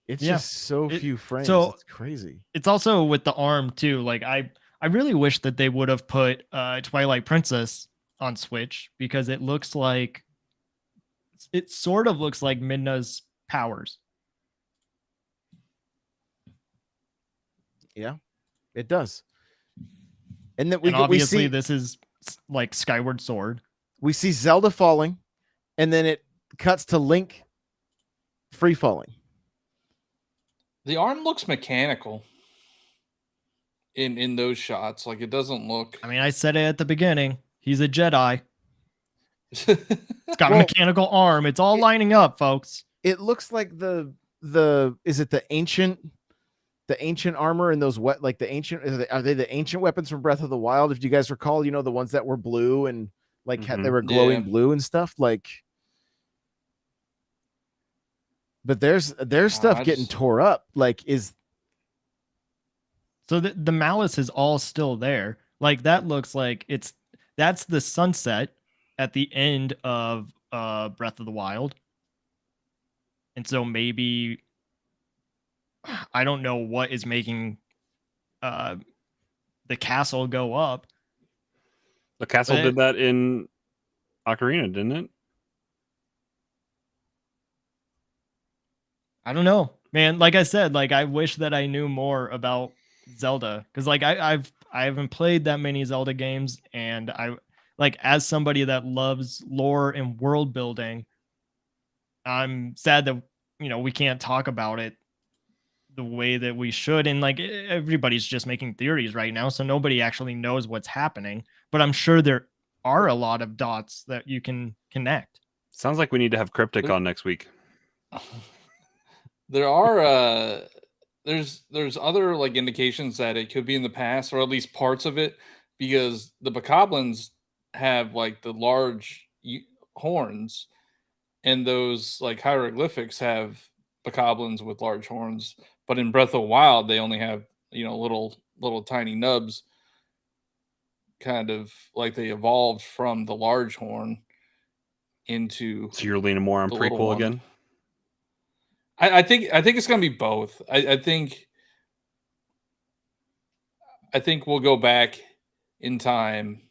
it's Yeah. just so few frames. so- It's crazy. It's also with the arm too. Like I really wish that they would have put Twilight Princess on Switch, because it sort of looks like Midna's powers. Yeah, it does. And then And obviously see this is like Skyward Sword. we see Zelda falling, and then it cuts to Link free falling. The arm looks mechanical in those shots. Like, it doesn't look. I mean, I said it at the beginning. He's a Jedi. It's got a Well, mechanical arm. It's all lining up, folks. It looks like the is it the ancient armor and those like the ancient are they the ancient weapons from Breath of the Wild? If you guys recall, you know, the ones that were blue and like they were glowing Yeah. blue and stuff. Like, but there's stuff I getting just- tore up. Like, So the malice is all still there. Like that looks like that's the sunset at the end of Breath of the Wild. And so maybe I don't know what is making the castle go up. the castle But did that in Ocarina, didn't it? I don't know, man. Like I said, like I wish that I knew more about Zelda, because like I haven't played that many Zelda games, and I like, as somebody that loves lore and world building, I'm sad that we can't talk about it the way that we should. And like, everybody's just making theories right now, so nobody actually knows what's happening. But I'm sure there are a lot of dots that you can connect. Sounds like we need to have Cryptic on next week. There are there's other like indications that it could be in the past, or at least parts of it, because the bokoblins have like the large horns, and those like hieroglyphics have bokoblins with large horns. But in Breath of the Wild, they only have little tiny nubs, kind of like they evolved from the large horn into. So you're leaning more on the little prequel one. again? I think it's gonna be both. I think we'll go back in time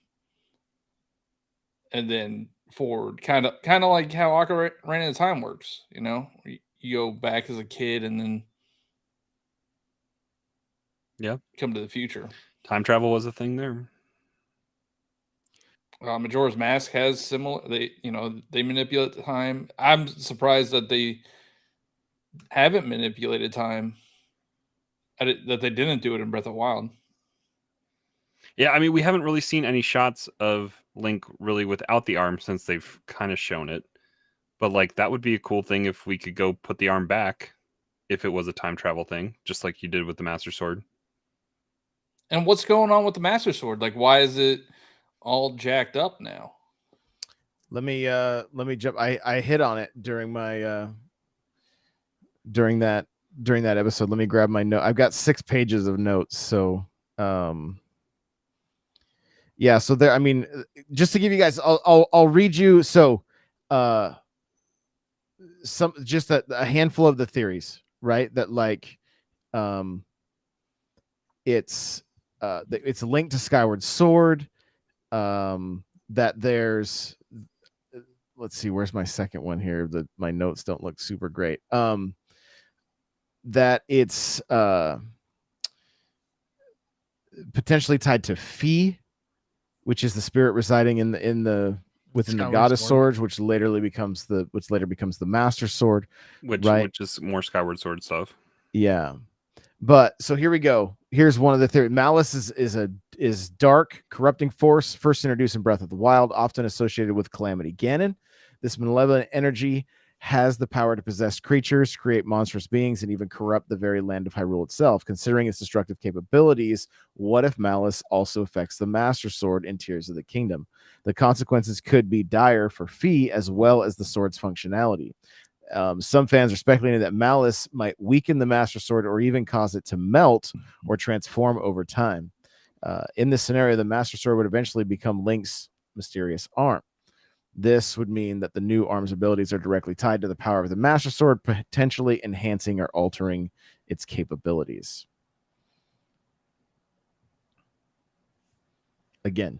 and then forward, kind of like how Ocarina of Time works. You go back as a kid and then come to the future. Time travel was a thing there. Majora's Mask has similar. They manipulate time. I'm surprised that they haven't manipulated time. That they didn't do it in Breath of the Wild. Yeah, I mean, we haven't really seen any shots of Link really without the arm since they've kind of shown it. But like, that would be a cool thing if we could go put the arm back, if it was a time travel thing, just like you did with the Master Sword. And what's going on with the Master Sword? Like, why is it all jacked up now? Let me jump. I hit on it during my during that episode. Let me grab my note. I've got 6 pages of notes. So yeah, so there, I mean, just to give you guys, I'll read you. So just a handful of the theories, right? That like it's linked to Skyward Sword. That there's, let's see, where's my second one here? My notes don't look super great. That it's potentially tied to Fi, which is the spirit residing within the Goddess Sword, which later becomes the Master Sword, which is more Skyward Sword stuff. Yeah. But so here we go. Here's one of the theories. Malice is dark, corrupting force, first introduced in Breath of the Wild, often associated with Calamity Ganon. This malevolent energy has the power to possess creatures, create monstrous beings, and even corrupt the very land of Hyrule itself. Considering its destructive capabilities, what if Malice also affects the Master Sword in Tears of the Kingdom? The consequences could be dire for Fi as well as the sword's functionality. Some fans are speculating that Malice might weaken the Master Sword or even cause it to melt or transform over time. In this scenario, the Master Sword would eventually become Link's mysterious arm. This would mean that the new arm's abilities are directly tied to the power of the Master Sword, potentially enhancing or altering its capabilities. Again,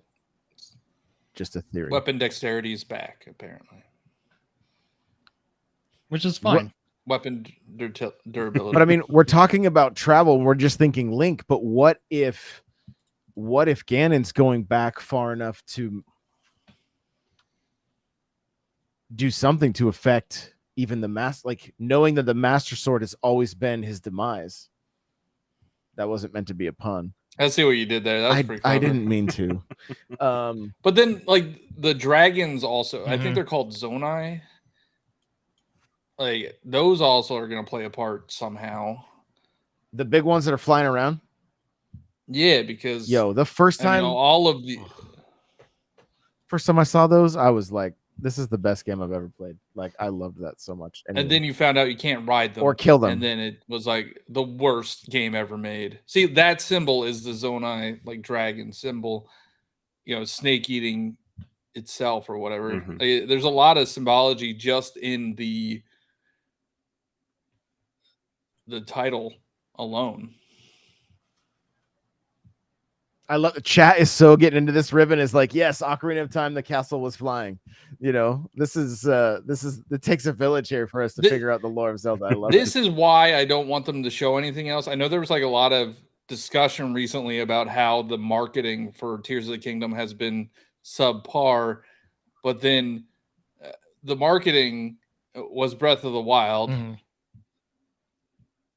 just a theory. Weapon dexterity is back, apparently. Which is fine. Weapon durability. But I mean, we're talking about travel, and we're just thinking Link, but what if Ganon's going back far enough to do something to affect even the like knowing that the Master Sword has always been his demise? That wasn't meant to be a pun. I see what you did there. That was pretty clever. I didn't mean to. But then, like, the dragons also, I think they're called Zonai. Like, those also are going to play a part somehow. The big ones that are flying around? Yeah, because... the first time... all of the... First time I saw those, I was like, this is the best game I've ever played. Like, I loved that so much. Anyway. And then you found out you can't ride them. Or kill them. And then it was like the worst game ever made. See, that symbol is the Zonai, like, dragon symbol. Snake eating itself or whatever. Mm-hmm. There's a lot of symbology just in the title alone. I love the chat is so getting into this ribbon. Is like, yes, Ocarina of Time, the castle was flying. This is it takes a village here for us to figure out the lore of Zelda. I love this is why I don't want them to show anything else. I know there was like a lot of discussion recently about how the marketing for Tears of the Kingdom has been subpar, but then the marketing was Breath of the Wild. Mhm.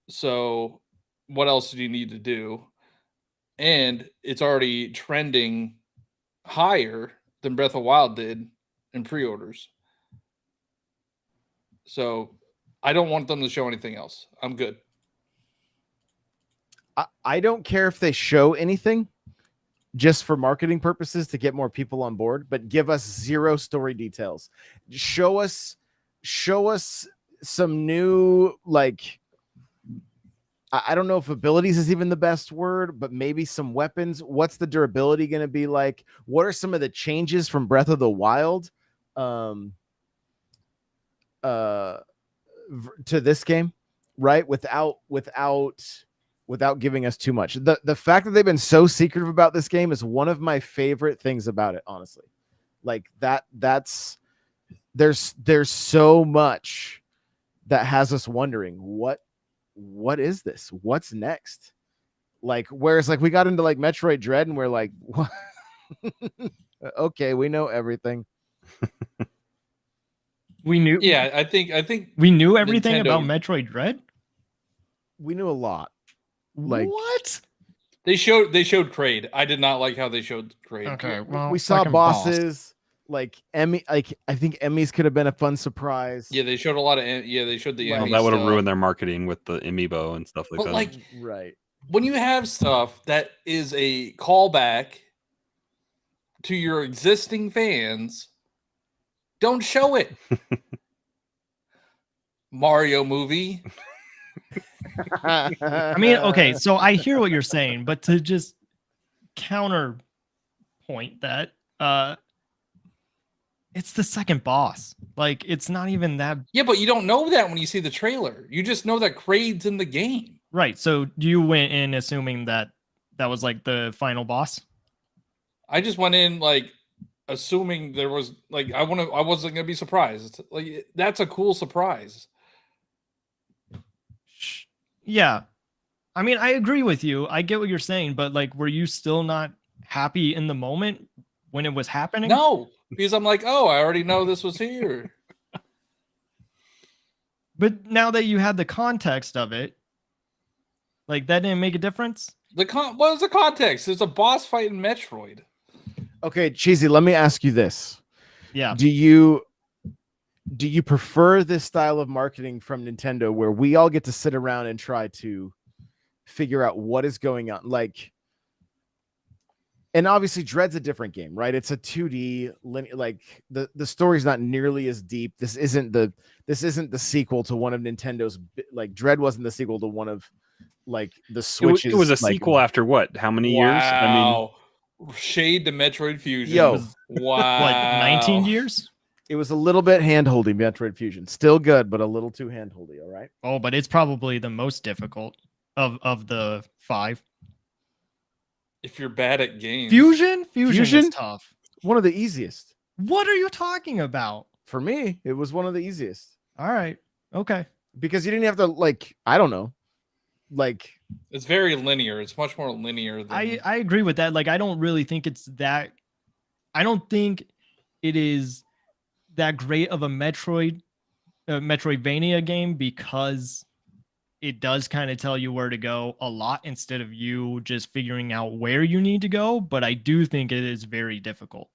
So what else do you need to do? And it's already trending higher than Breath of the Wild did in pre-orders. So I don't want them to show anything else. I'm good. I don't care if they show anything just for marketing purposes to get more people on board, but give us zero story details. Show us some new, like, I don't know if abilities is even the best word, but maybe some weapons. What's the durability going to be like? What are some of the changes from Breath of the Wild to this game, right? Without giving us too much. The fact that they've been so secretive about this game is one of my favorite things about it, honestly. Like that's there's so much that has us wondering what is this? What's next? Like, whereas like we got into like Metroid Dread and we're like, what? Okay, we know everything. We knew. Yeah, I think We knew everything Nintendo- about Metroid Dread. We knew a lot. Like, What? they showed Kraid. I did not like how they showed Kraid. Okay, well, we saw fucking boss. bosses. Like Emmy, like I think Emmys could have been a fun surprise. Yeah, they showed a lot of they showed the Like- Well, Emmy that would have stuff. ruined their marketing with the amiibo and stuff like But that. like Right. when you have stuff that is a callback to your existing fans, don't show it. Mario movie. I mean, okay, so I hear what you're saying, but to just counterpoint that, it's the second boss. Like, it's not even that Yeah, but you don't know that when you see the trailer. You just know that Kraid's in the game. right. So you went in assuming that that was like the final boss. I just went in like assuming there was like I wasn't gonna be surprised. Like that's a cool surprise. Yeah. I mean, I agree with you. I get what you're saying, but like, were you still not happy in the moment when it was happening? No, because I'm like, oh, I already know this was here. But now that you had the context of it, like that didn't make a difference. What was the context? There's a boss fight in Metroid. Okay, Cheesy, let me ask you this. Yeah. Do you prefer this style of marketing from Nintendo where we all get to sit around and try to figure out what is going on? Like, and obviously Dread's a different game, right? It's a 2D like the story's not nearly as deep. This isn't the sequel to one of Nintendo's, like Dread wasn't the sequel to one of like the Switches. It was a like, sequel after what? How many years? I mean, Shade to Metroid Fusion. Yo. Wow. Like 19 years? it was a little bit hand-holdy, Metroid Fusion. Still good, but a little too hand-holdy, all right? Oh, but it's probably the most difficult of the 5. If you're bad at games. Fusion Fusion? is tough. One of the easiest. What are you talking about? For me, it was one of the easiest. All right. Okay. Because you didn't have to, like, I don't know. Like, It's very linear. It's much more linear than I agree with that. Like, I don't really think it's that. I don't think it is that great of a Metroidvania game because it does kind of tell you where to go a lot instead of you just figuring out where you need to go. But I do think it is very difficult.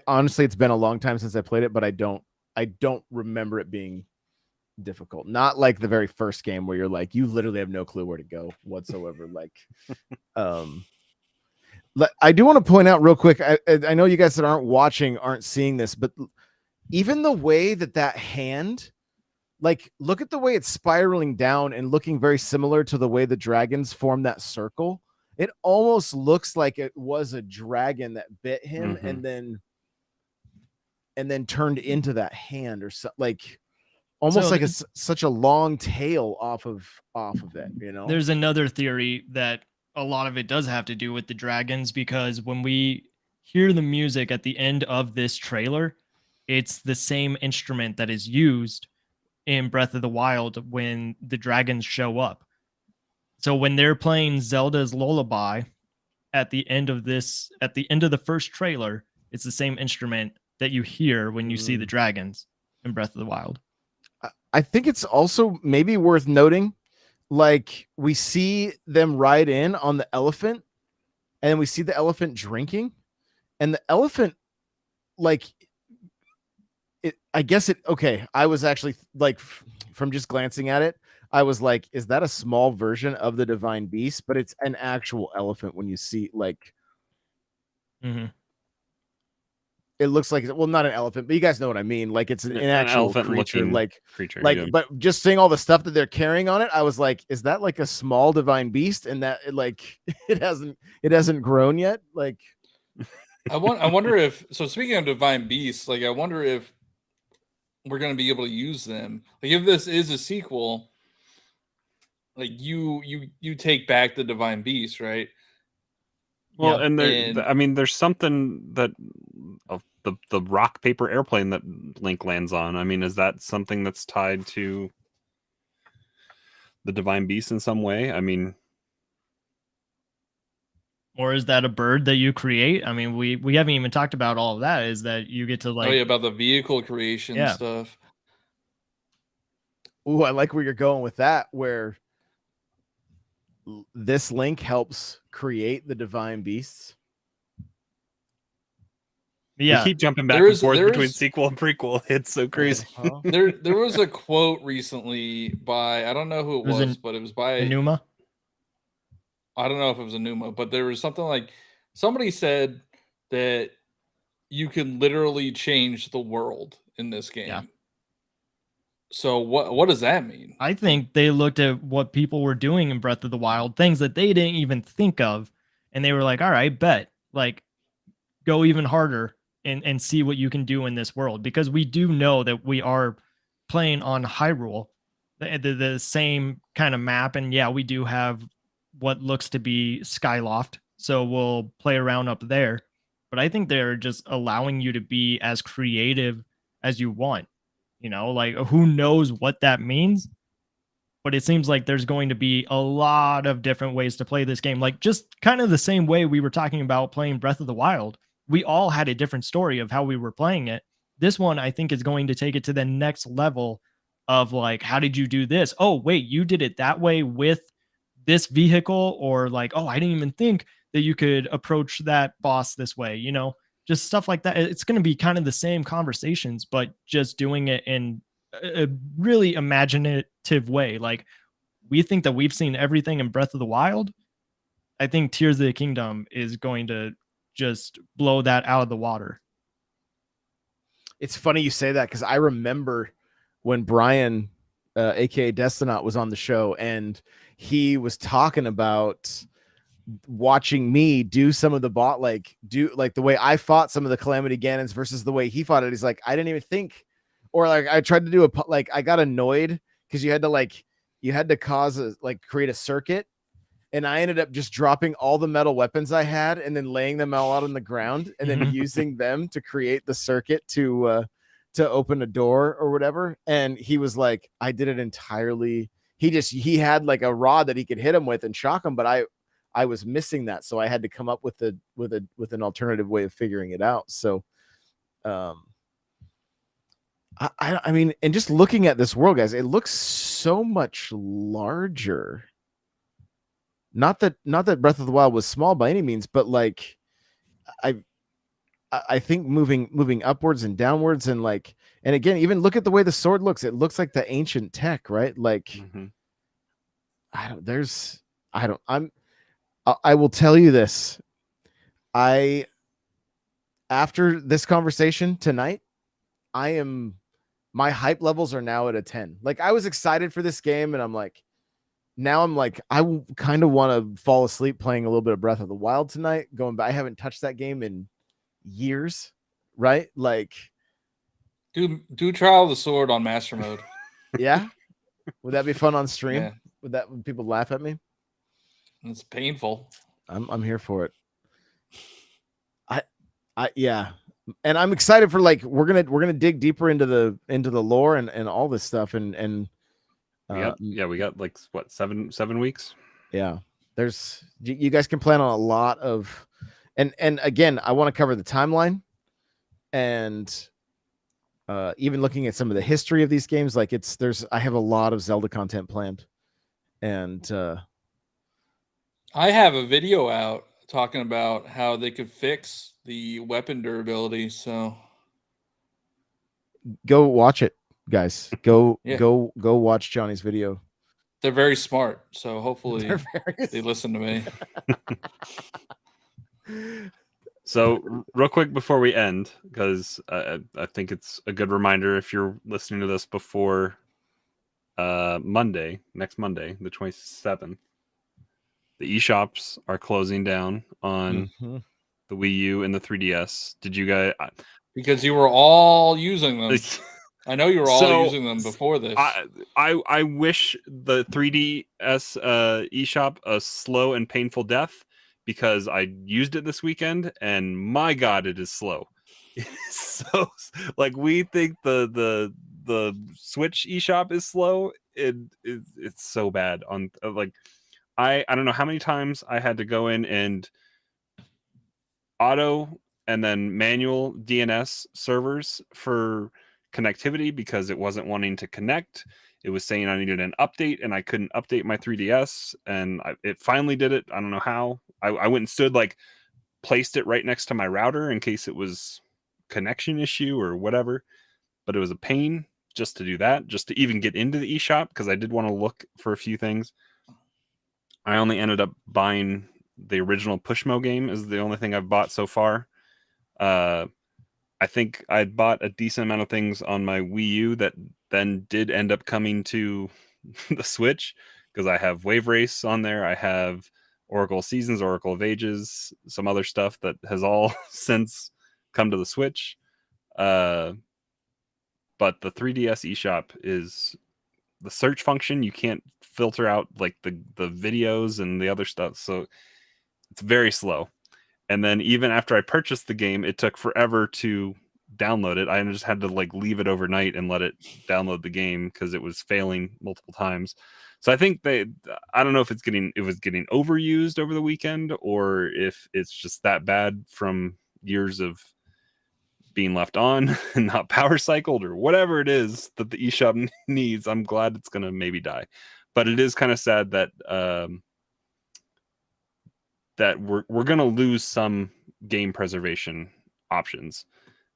honestly, it's been a long time since I played it, but I don't remember it being difficult. Not like the very first game where you're like, you literally have no clue where to go whatsoever. Like, I do want to point out real quick. I know you guys that aren't watching aren't seeing this, but even the way that hand, like, look at the way it's spiraling down and looking very similar to the way the dragons form that circle. It almost looks like it was a dragon that bit him and then turned into that hand or so, like almost So like such a long tail off of it, you know? There's another theory that a lot of it does have to do with the dragons because when we hear the music at the end of this trailer, it's the same instrument that is used in Breath of the Wild when the dragons show up. So when they're playing Zelda's Lullaby at the end of the first trailer, it's the same instrument that you hear when you see the dragons in Breath of the Wild. I think it's also maybe worth noting, like we see them ride in on the elephant, and we see the elephant drinking, and the elephant, like it. I guess it. Okay, I was actually like, from just glancing at it, I was like, is that a small version of the divine beast? But it's an actual elephant when you see like. Mm-hmm. It looks like, well, not an elephant, but you guys know what I mean. Like it's an actual elephant creature, looking creature. Yeah. but just seeing all the stuff that they're carrying on it, I was like, is that like a small divine beast? And that like it hasn't grown yet. Like I wonder if, so speaking of divine beasts, like I wonder if we're going to be able to use them. Like if this is a sequel, like you take back the divine beast, right? Well, Yeah. and I mean, there's something that of the rock paper airplane that Link lands on. I mean, is that something that's tied to the divine beast in some way? I mean, Or is that a bird that you create? I mean, we haven't even talked about all of that. Is that you get to like, Oh yeah, about the vehicle creation Yeah. stuff. ooh, I like where you're going with that, where this Link helps create the divine beasts. yeah, we keep jumping back There and is- forth there between is- sequel and prequel. It's so crazy. Uh-huh. There was a quote recently by, I don't know who it Was was, it but it was by, Enuma. I don't know if it was Enuma, but there was something like, somebody said that you can literally change the world in this game. Yeah. So what does that mean? I think they looked at what people were doing in Breath of the Wild, things that they didn't even think of, and they were like, all right, bet. Like, go even harder and see what you can do in this world. Because we do know that we are playing on Hyrule, the same kind of map. And yeah, we do have what looks to be Skyloft. So we'll play around up there. But I think they're just allowing you to be as creative as you want. You know, like who knows what that means? But it seems like there's going to be a lot of different ways to play this game. Like just kind of the same way we were talking about playing Breath of the Wild. We all had a different story of how we were playing it. This one, I think, is going to take it to the next level of like, how did you do this? Oh, wait, you did it that way with this vehicle, or like, oh, I didn't even think that you could approach that boss this way, you know, just stuff like that. It's going to be kind of the same conversations, but just doing it in a really imaginative way. Like, we think that we've seen everything in Breath of the Wild. I think Tears of the Kingdom is going to just blow that out of the water. It's funny you say that, because I remember when Brian, aka Destinaut, was on the show, and he was talking about watching me do some of the the way I fought some of the Calamity Ganons versus the way he fought it. He's like, I didn't even think, or like I tried to do I got annoyed because you had to create a circuit. And I ended up just dropping all the metal weapons I had and then laying them all out on the ground and then using them to create the circuit to open a door or whatever. And he was like, I did it entirely. He had like a rod that he could hit him with and shock him, but I was missing that. So I had to come up with an alternative way of figuring it out. So, I mean, and just looking at this world, guys, it looks so much larger. Not that Breath of the Wild was small by any means, but like I think moving upwards and downwards, and like, and again, even look at the way the sword looks. It looks like the ancient tech, right? Like I will tell you this. After this conversation tonight, my hype levels are now at a 10. Like I was excited for this game, and I'm like, I kind of want to fall asleep playing a little bit of Breath of the Wild tonight. Going back, I haven't touched that game in years, right? Like, do Trial of the Sword on Master Mode. yeah. Would that be fun on stream? Yeah. Would people laugh at me? It's painful. I'm here for it. Yeah. and I'm excited for like we're gonna dig deeper into the lore and all this stuff and we got like what 7 weeks. yeah. There's you guys can plan on a lot of and again I want to cover the timeline and even looking at some of the history of these games. Like I have a lot of Zelda content planned, and I have a video out talking about how they could fix the weapon durability. So go watch it, guys. Go Yeah. go watch Johnny's video. they're very smart. So hopefully They're very they listen to me. So real quick before we end, because I think it's a good reminder if you're listening to this before next Monday, the 27th, the eShops are closing down on Mhm. the Wii U and the 3DS. Did you guys? Because you were all using them. I know you were all using them before this. I wish the 3DS eShop a slow and painful death, because I used it this weekend and my God, it is slow. So like we think the Switch eShop is slow. It's so bad on like I don't know how many times I had to go in and auto and then manual DNS servers for connectivity because it wasn't wanting to connect. It was saying I needed an update and I couldn't update my 3DS, and it finally did it. I don't know how. I went and stood like placed it right next to my router in case it was connection issue or whatever, but it was a pain just to do that, just to even get into the eShop, because I did want to look for a few things. I only ended up buying the original Pushmo game is the only thing I've bought so far. I think I bought a decent amount of things on my Wii U that then did end up coming to the Switch, because I have Wave Race on there. I have Oracle Seasons, Oracle of Ages, some other stuff that has all since come to the Switch. But the 3DS eShop is the search function. You can't filter out like the videos and the other stuff. So it's very slow. And then even after I purchased the game, it took forever to download it. I just had to like leave it overnight and let it download the game because it was failing multiple times. So I think I don't know if it was getting overused over the weekend, or if it's just that bad from years of being left on and not power cycled, or whatever it is that the eShop needs. I'm glad it's going to maybe die, but it is kind of sad that that we're going to lose some game preservation options,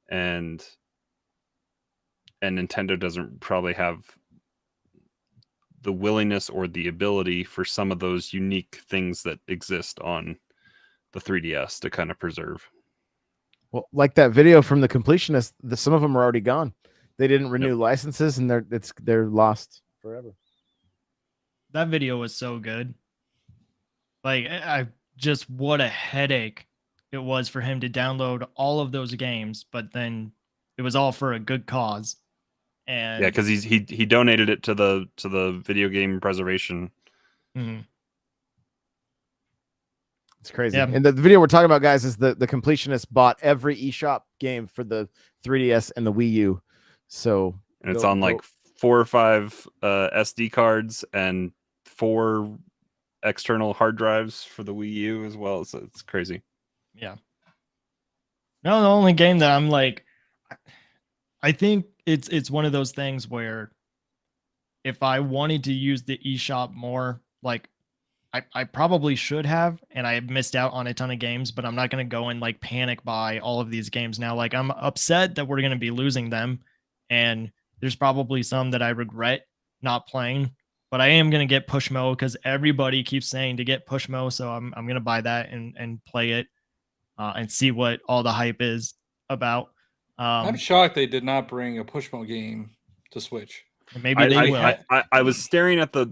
and Nintendo doesn't probably have the willingness or the ability for some of those unique things that exist on the 3DS to kind of preserve. Well, like that video from the completionist, some of them are already gone. They didn't renew licenses, and they're lost forever. That video was so good. Like I just what a headache it was for him to download all of those games, but then it was all for a good cause. And yeah, because he donated it to the video game preservation. Mm-hmm. It's crazy. Yeah. And the video we're talking about, guys, is the completionist bought every eShop game for the 3DS and the Wii U. So and it's on like 4 or 5 SD cards and 4 external hard drives for the Wii U as well. So it's crazy. Yeah. No, the only game that I'm like, I think it's one of those things where if I wanted to use the eShop more, like I probably should have, and I missed out on a ton of games, but I'm not going to go and like panic buy all of these games now. Like I'm upset that we're going to be losing them, and there's probably some that I regret not playing, but I am going to get Pushmo because everybody keeps saying to get Pushmo, so I'm going to buy that and play it and see what all the hype is about. I'm shocked they did not bring a Pushmo game to Switch. Maybe they will. I was staring at the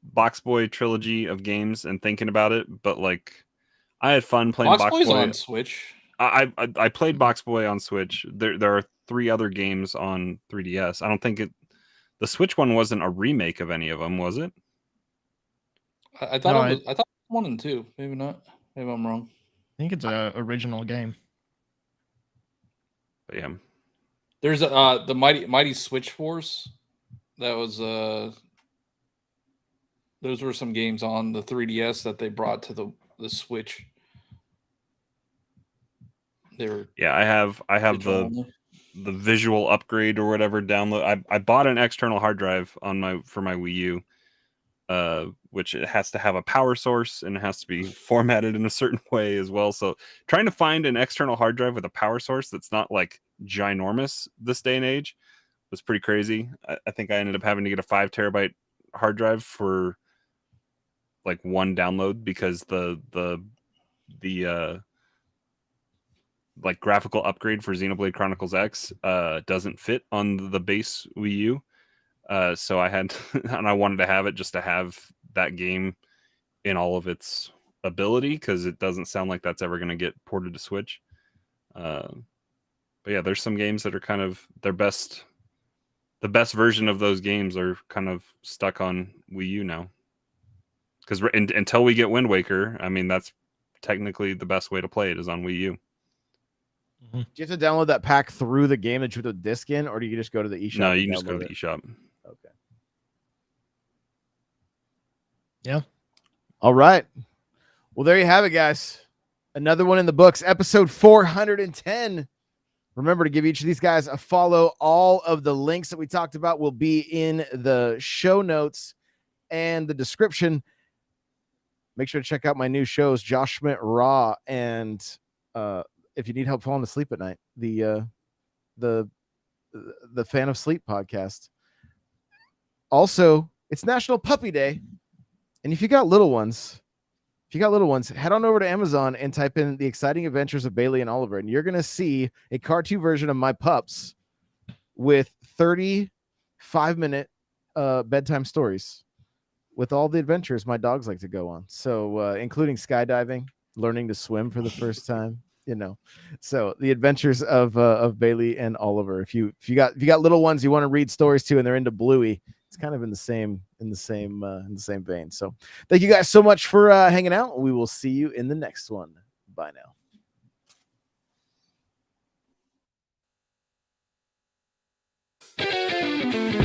Box Boy trilogy of games and thinking about it, but like I had fun playing Box Boy's Boy on Switch. I played Box Boy on Switch. There are 3 other games on 3DS. I don't think the Switch one wasn't a remake of any of them, was it? I thought it was. I thought it was 1 and 2. Maybe not. Maybe I'm wrong. I think it's an original game. But yeah, There's the Mighty Switch Force. That was those were some games on the 3DS that they brought to the Switch. They were I have digital only. the visual upgrade or whatever download. I bought an external hard drive for my Wii U, which it has to have a power source and it has to be formatted in a certain way as well. So trying to find an external hard drive with a power source that's not like ginormous this day and age was pretty crazy. I think I ended up having to get a 5 terabyte hard drive for like one download because the like graphical upgrade for Xenoblade Chronicles X doesn't fit on the base Wii U. So I had and I wanted to have it just to have that game in all of its ability because it doesn't sound like that's ever going to get ported to Switch. But yeah, there's some games that are kind of the best version of those games are kind of stuck on Wii U now. Because until we get Wind Waker, I mean, that's technically the best way to play it is on Wii U. Do you have to download that pack through the game that you put the disc in, or do you just go to the eShop? No, you can just go to the eShop. Okay. Yeah. All right. Well, there you have it, guys. Another one in the books, episode 410. Remember to give each of these guys a follow. All of the links that we talked about will be in the show notes and the description. Make sure to check out my new shows, Josh Schmidt Raw, and if you need help falling asleep at night, the Fan of Sleep podcast. Also, it's National Puppy Day, and if you got little ones, head on over to Amazon and type in The Exciting Adventures of Bailey and Oliver, and you're gonna see a cartoon version of my pups with 35-minute bedtime stories with all the adventures my dogs like to go on. So, including skydiving, learning to swim for the first time. So the adventures of Bailey and Oliver. If you got little ones you want to read stories to and they're into Bluey, it's kind of in the same vein. So thank you guys so much for hanging out. We will see you in the next one. Bye now.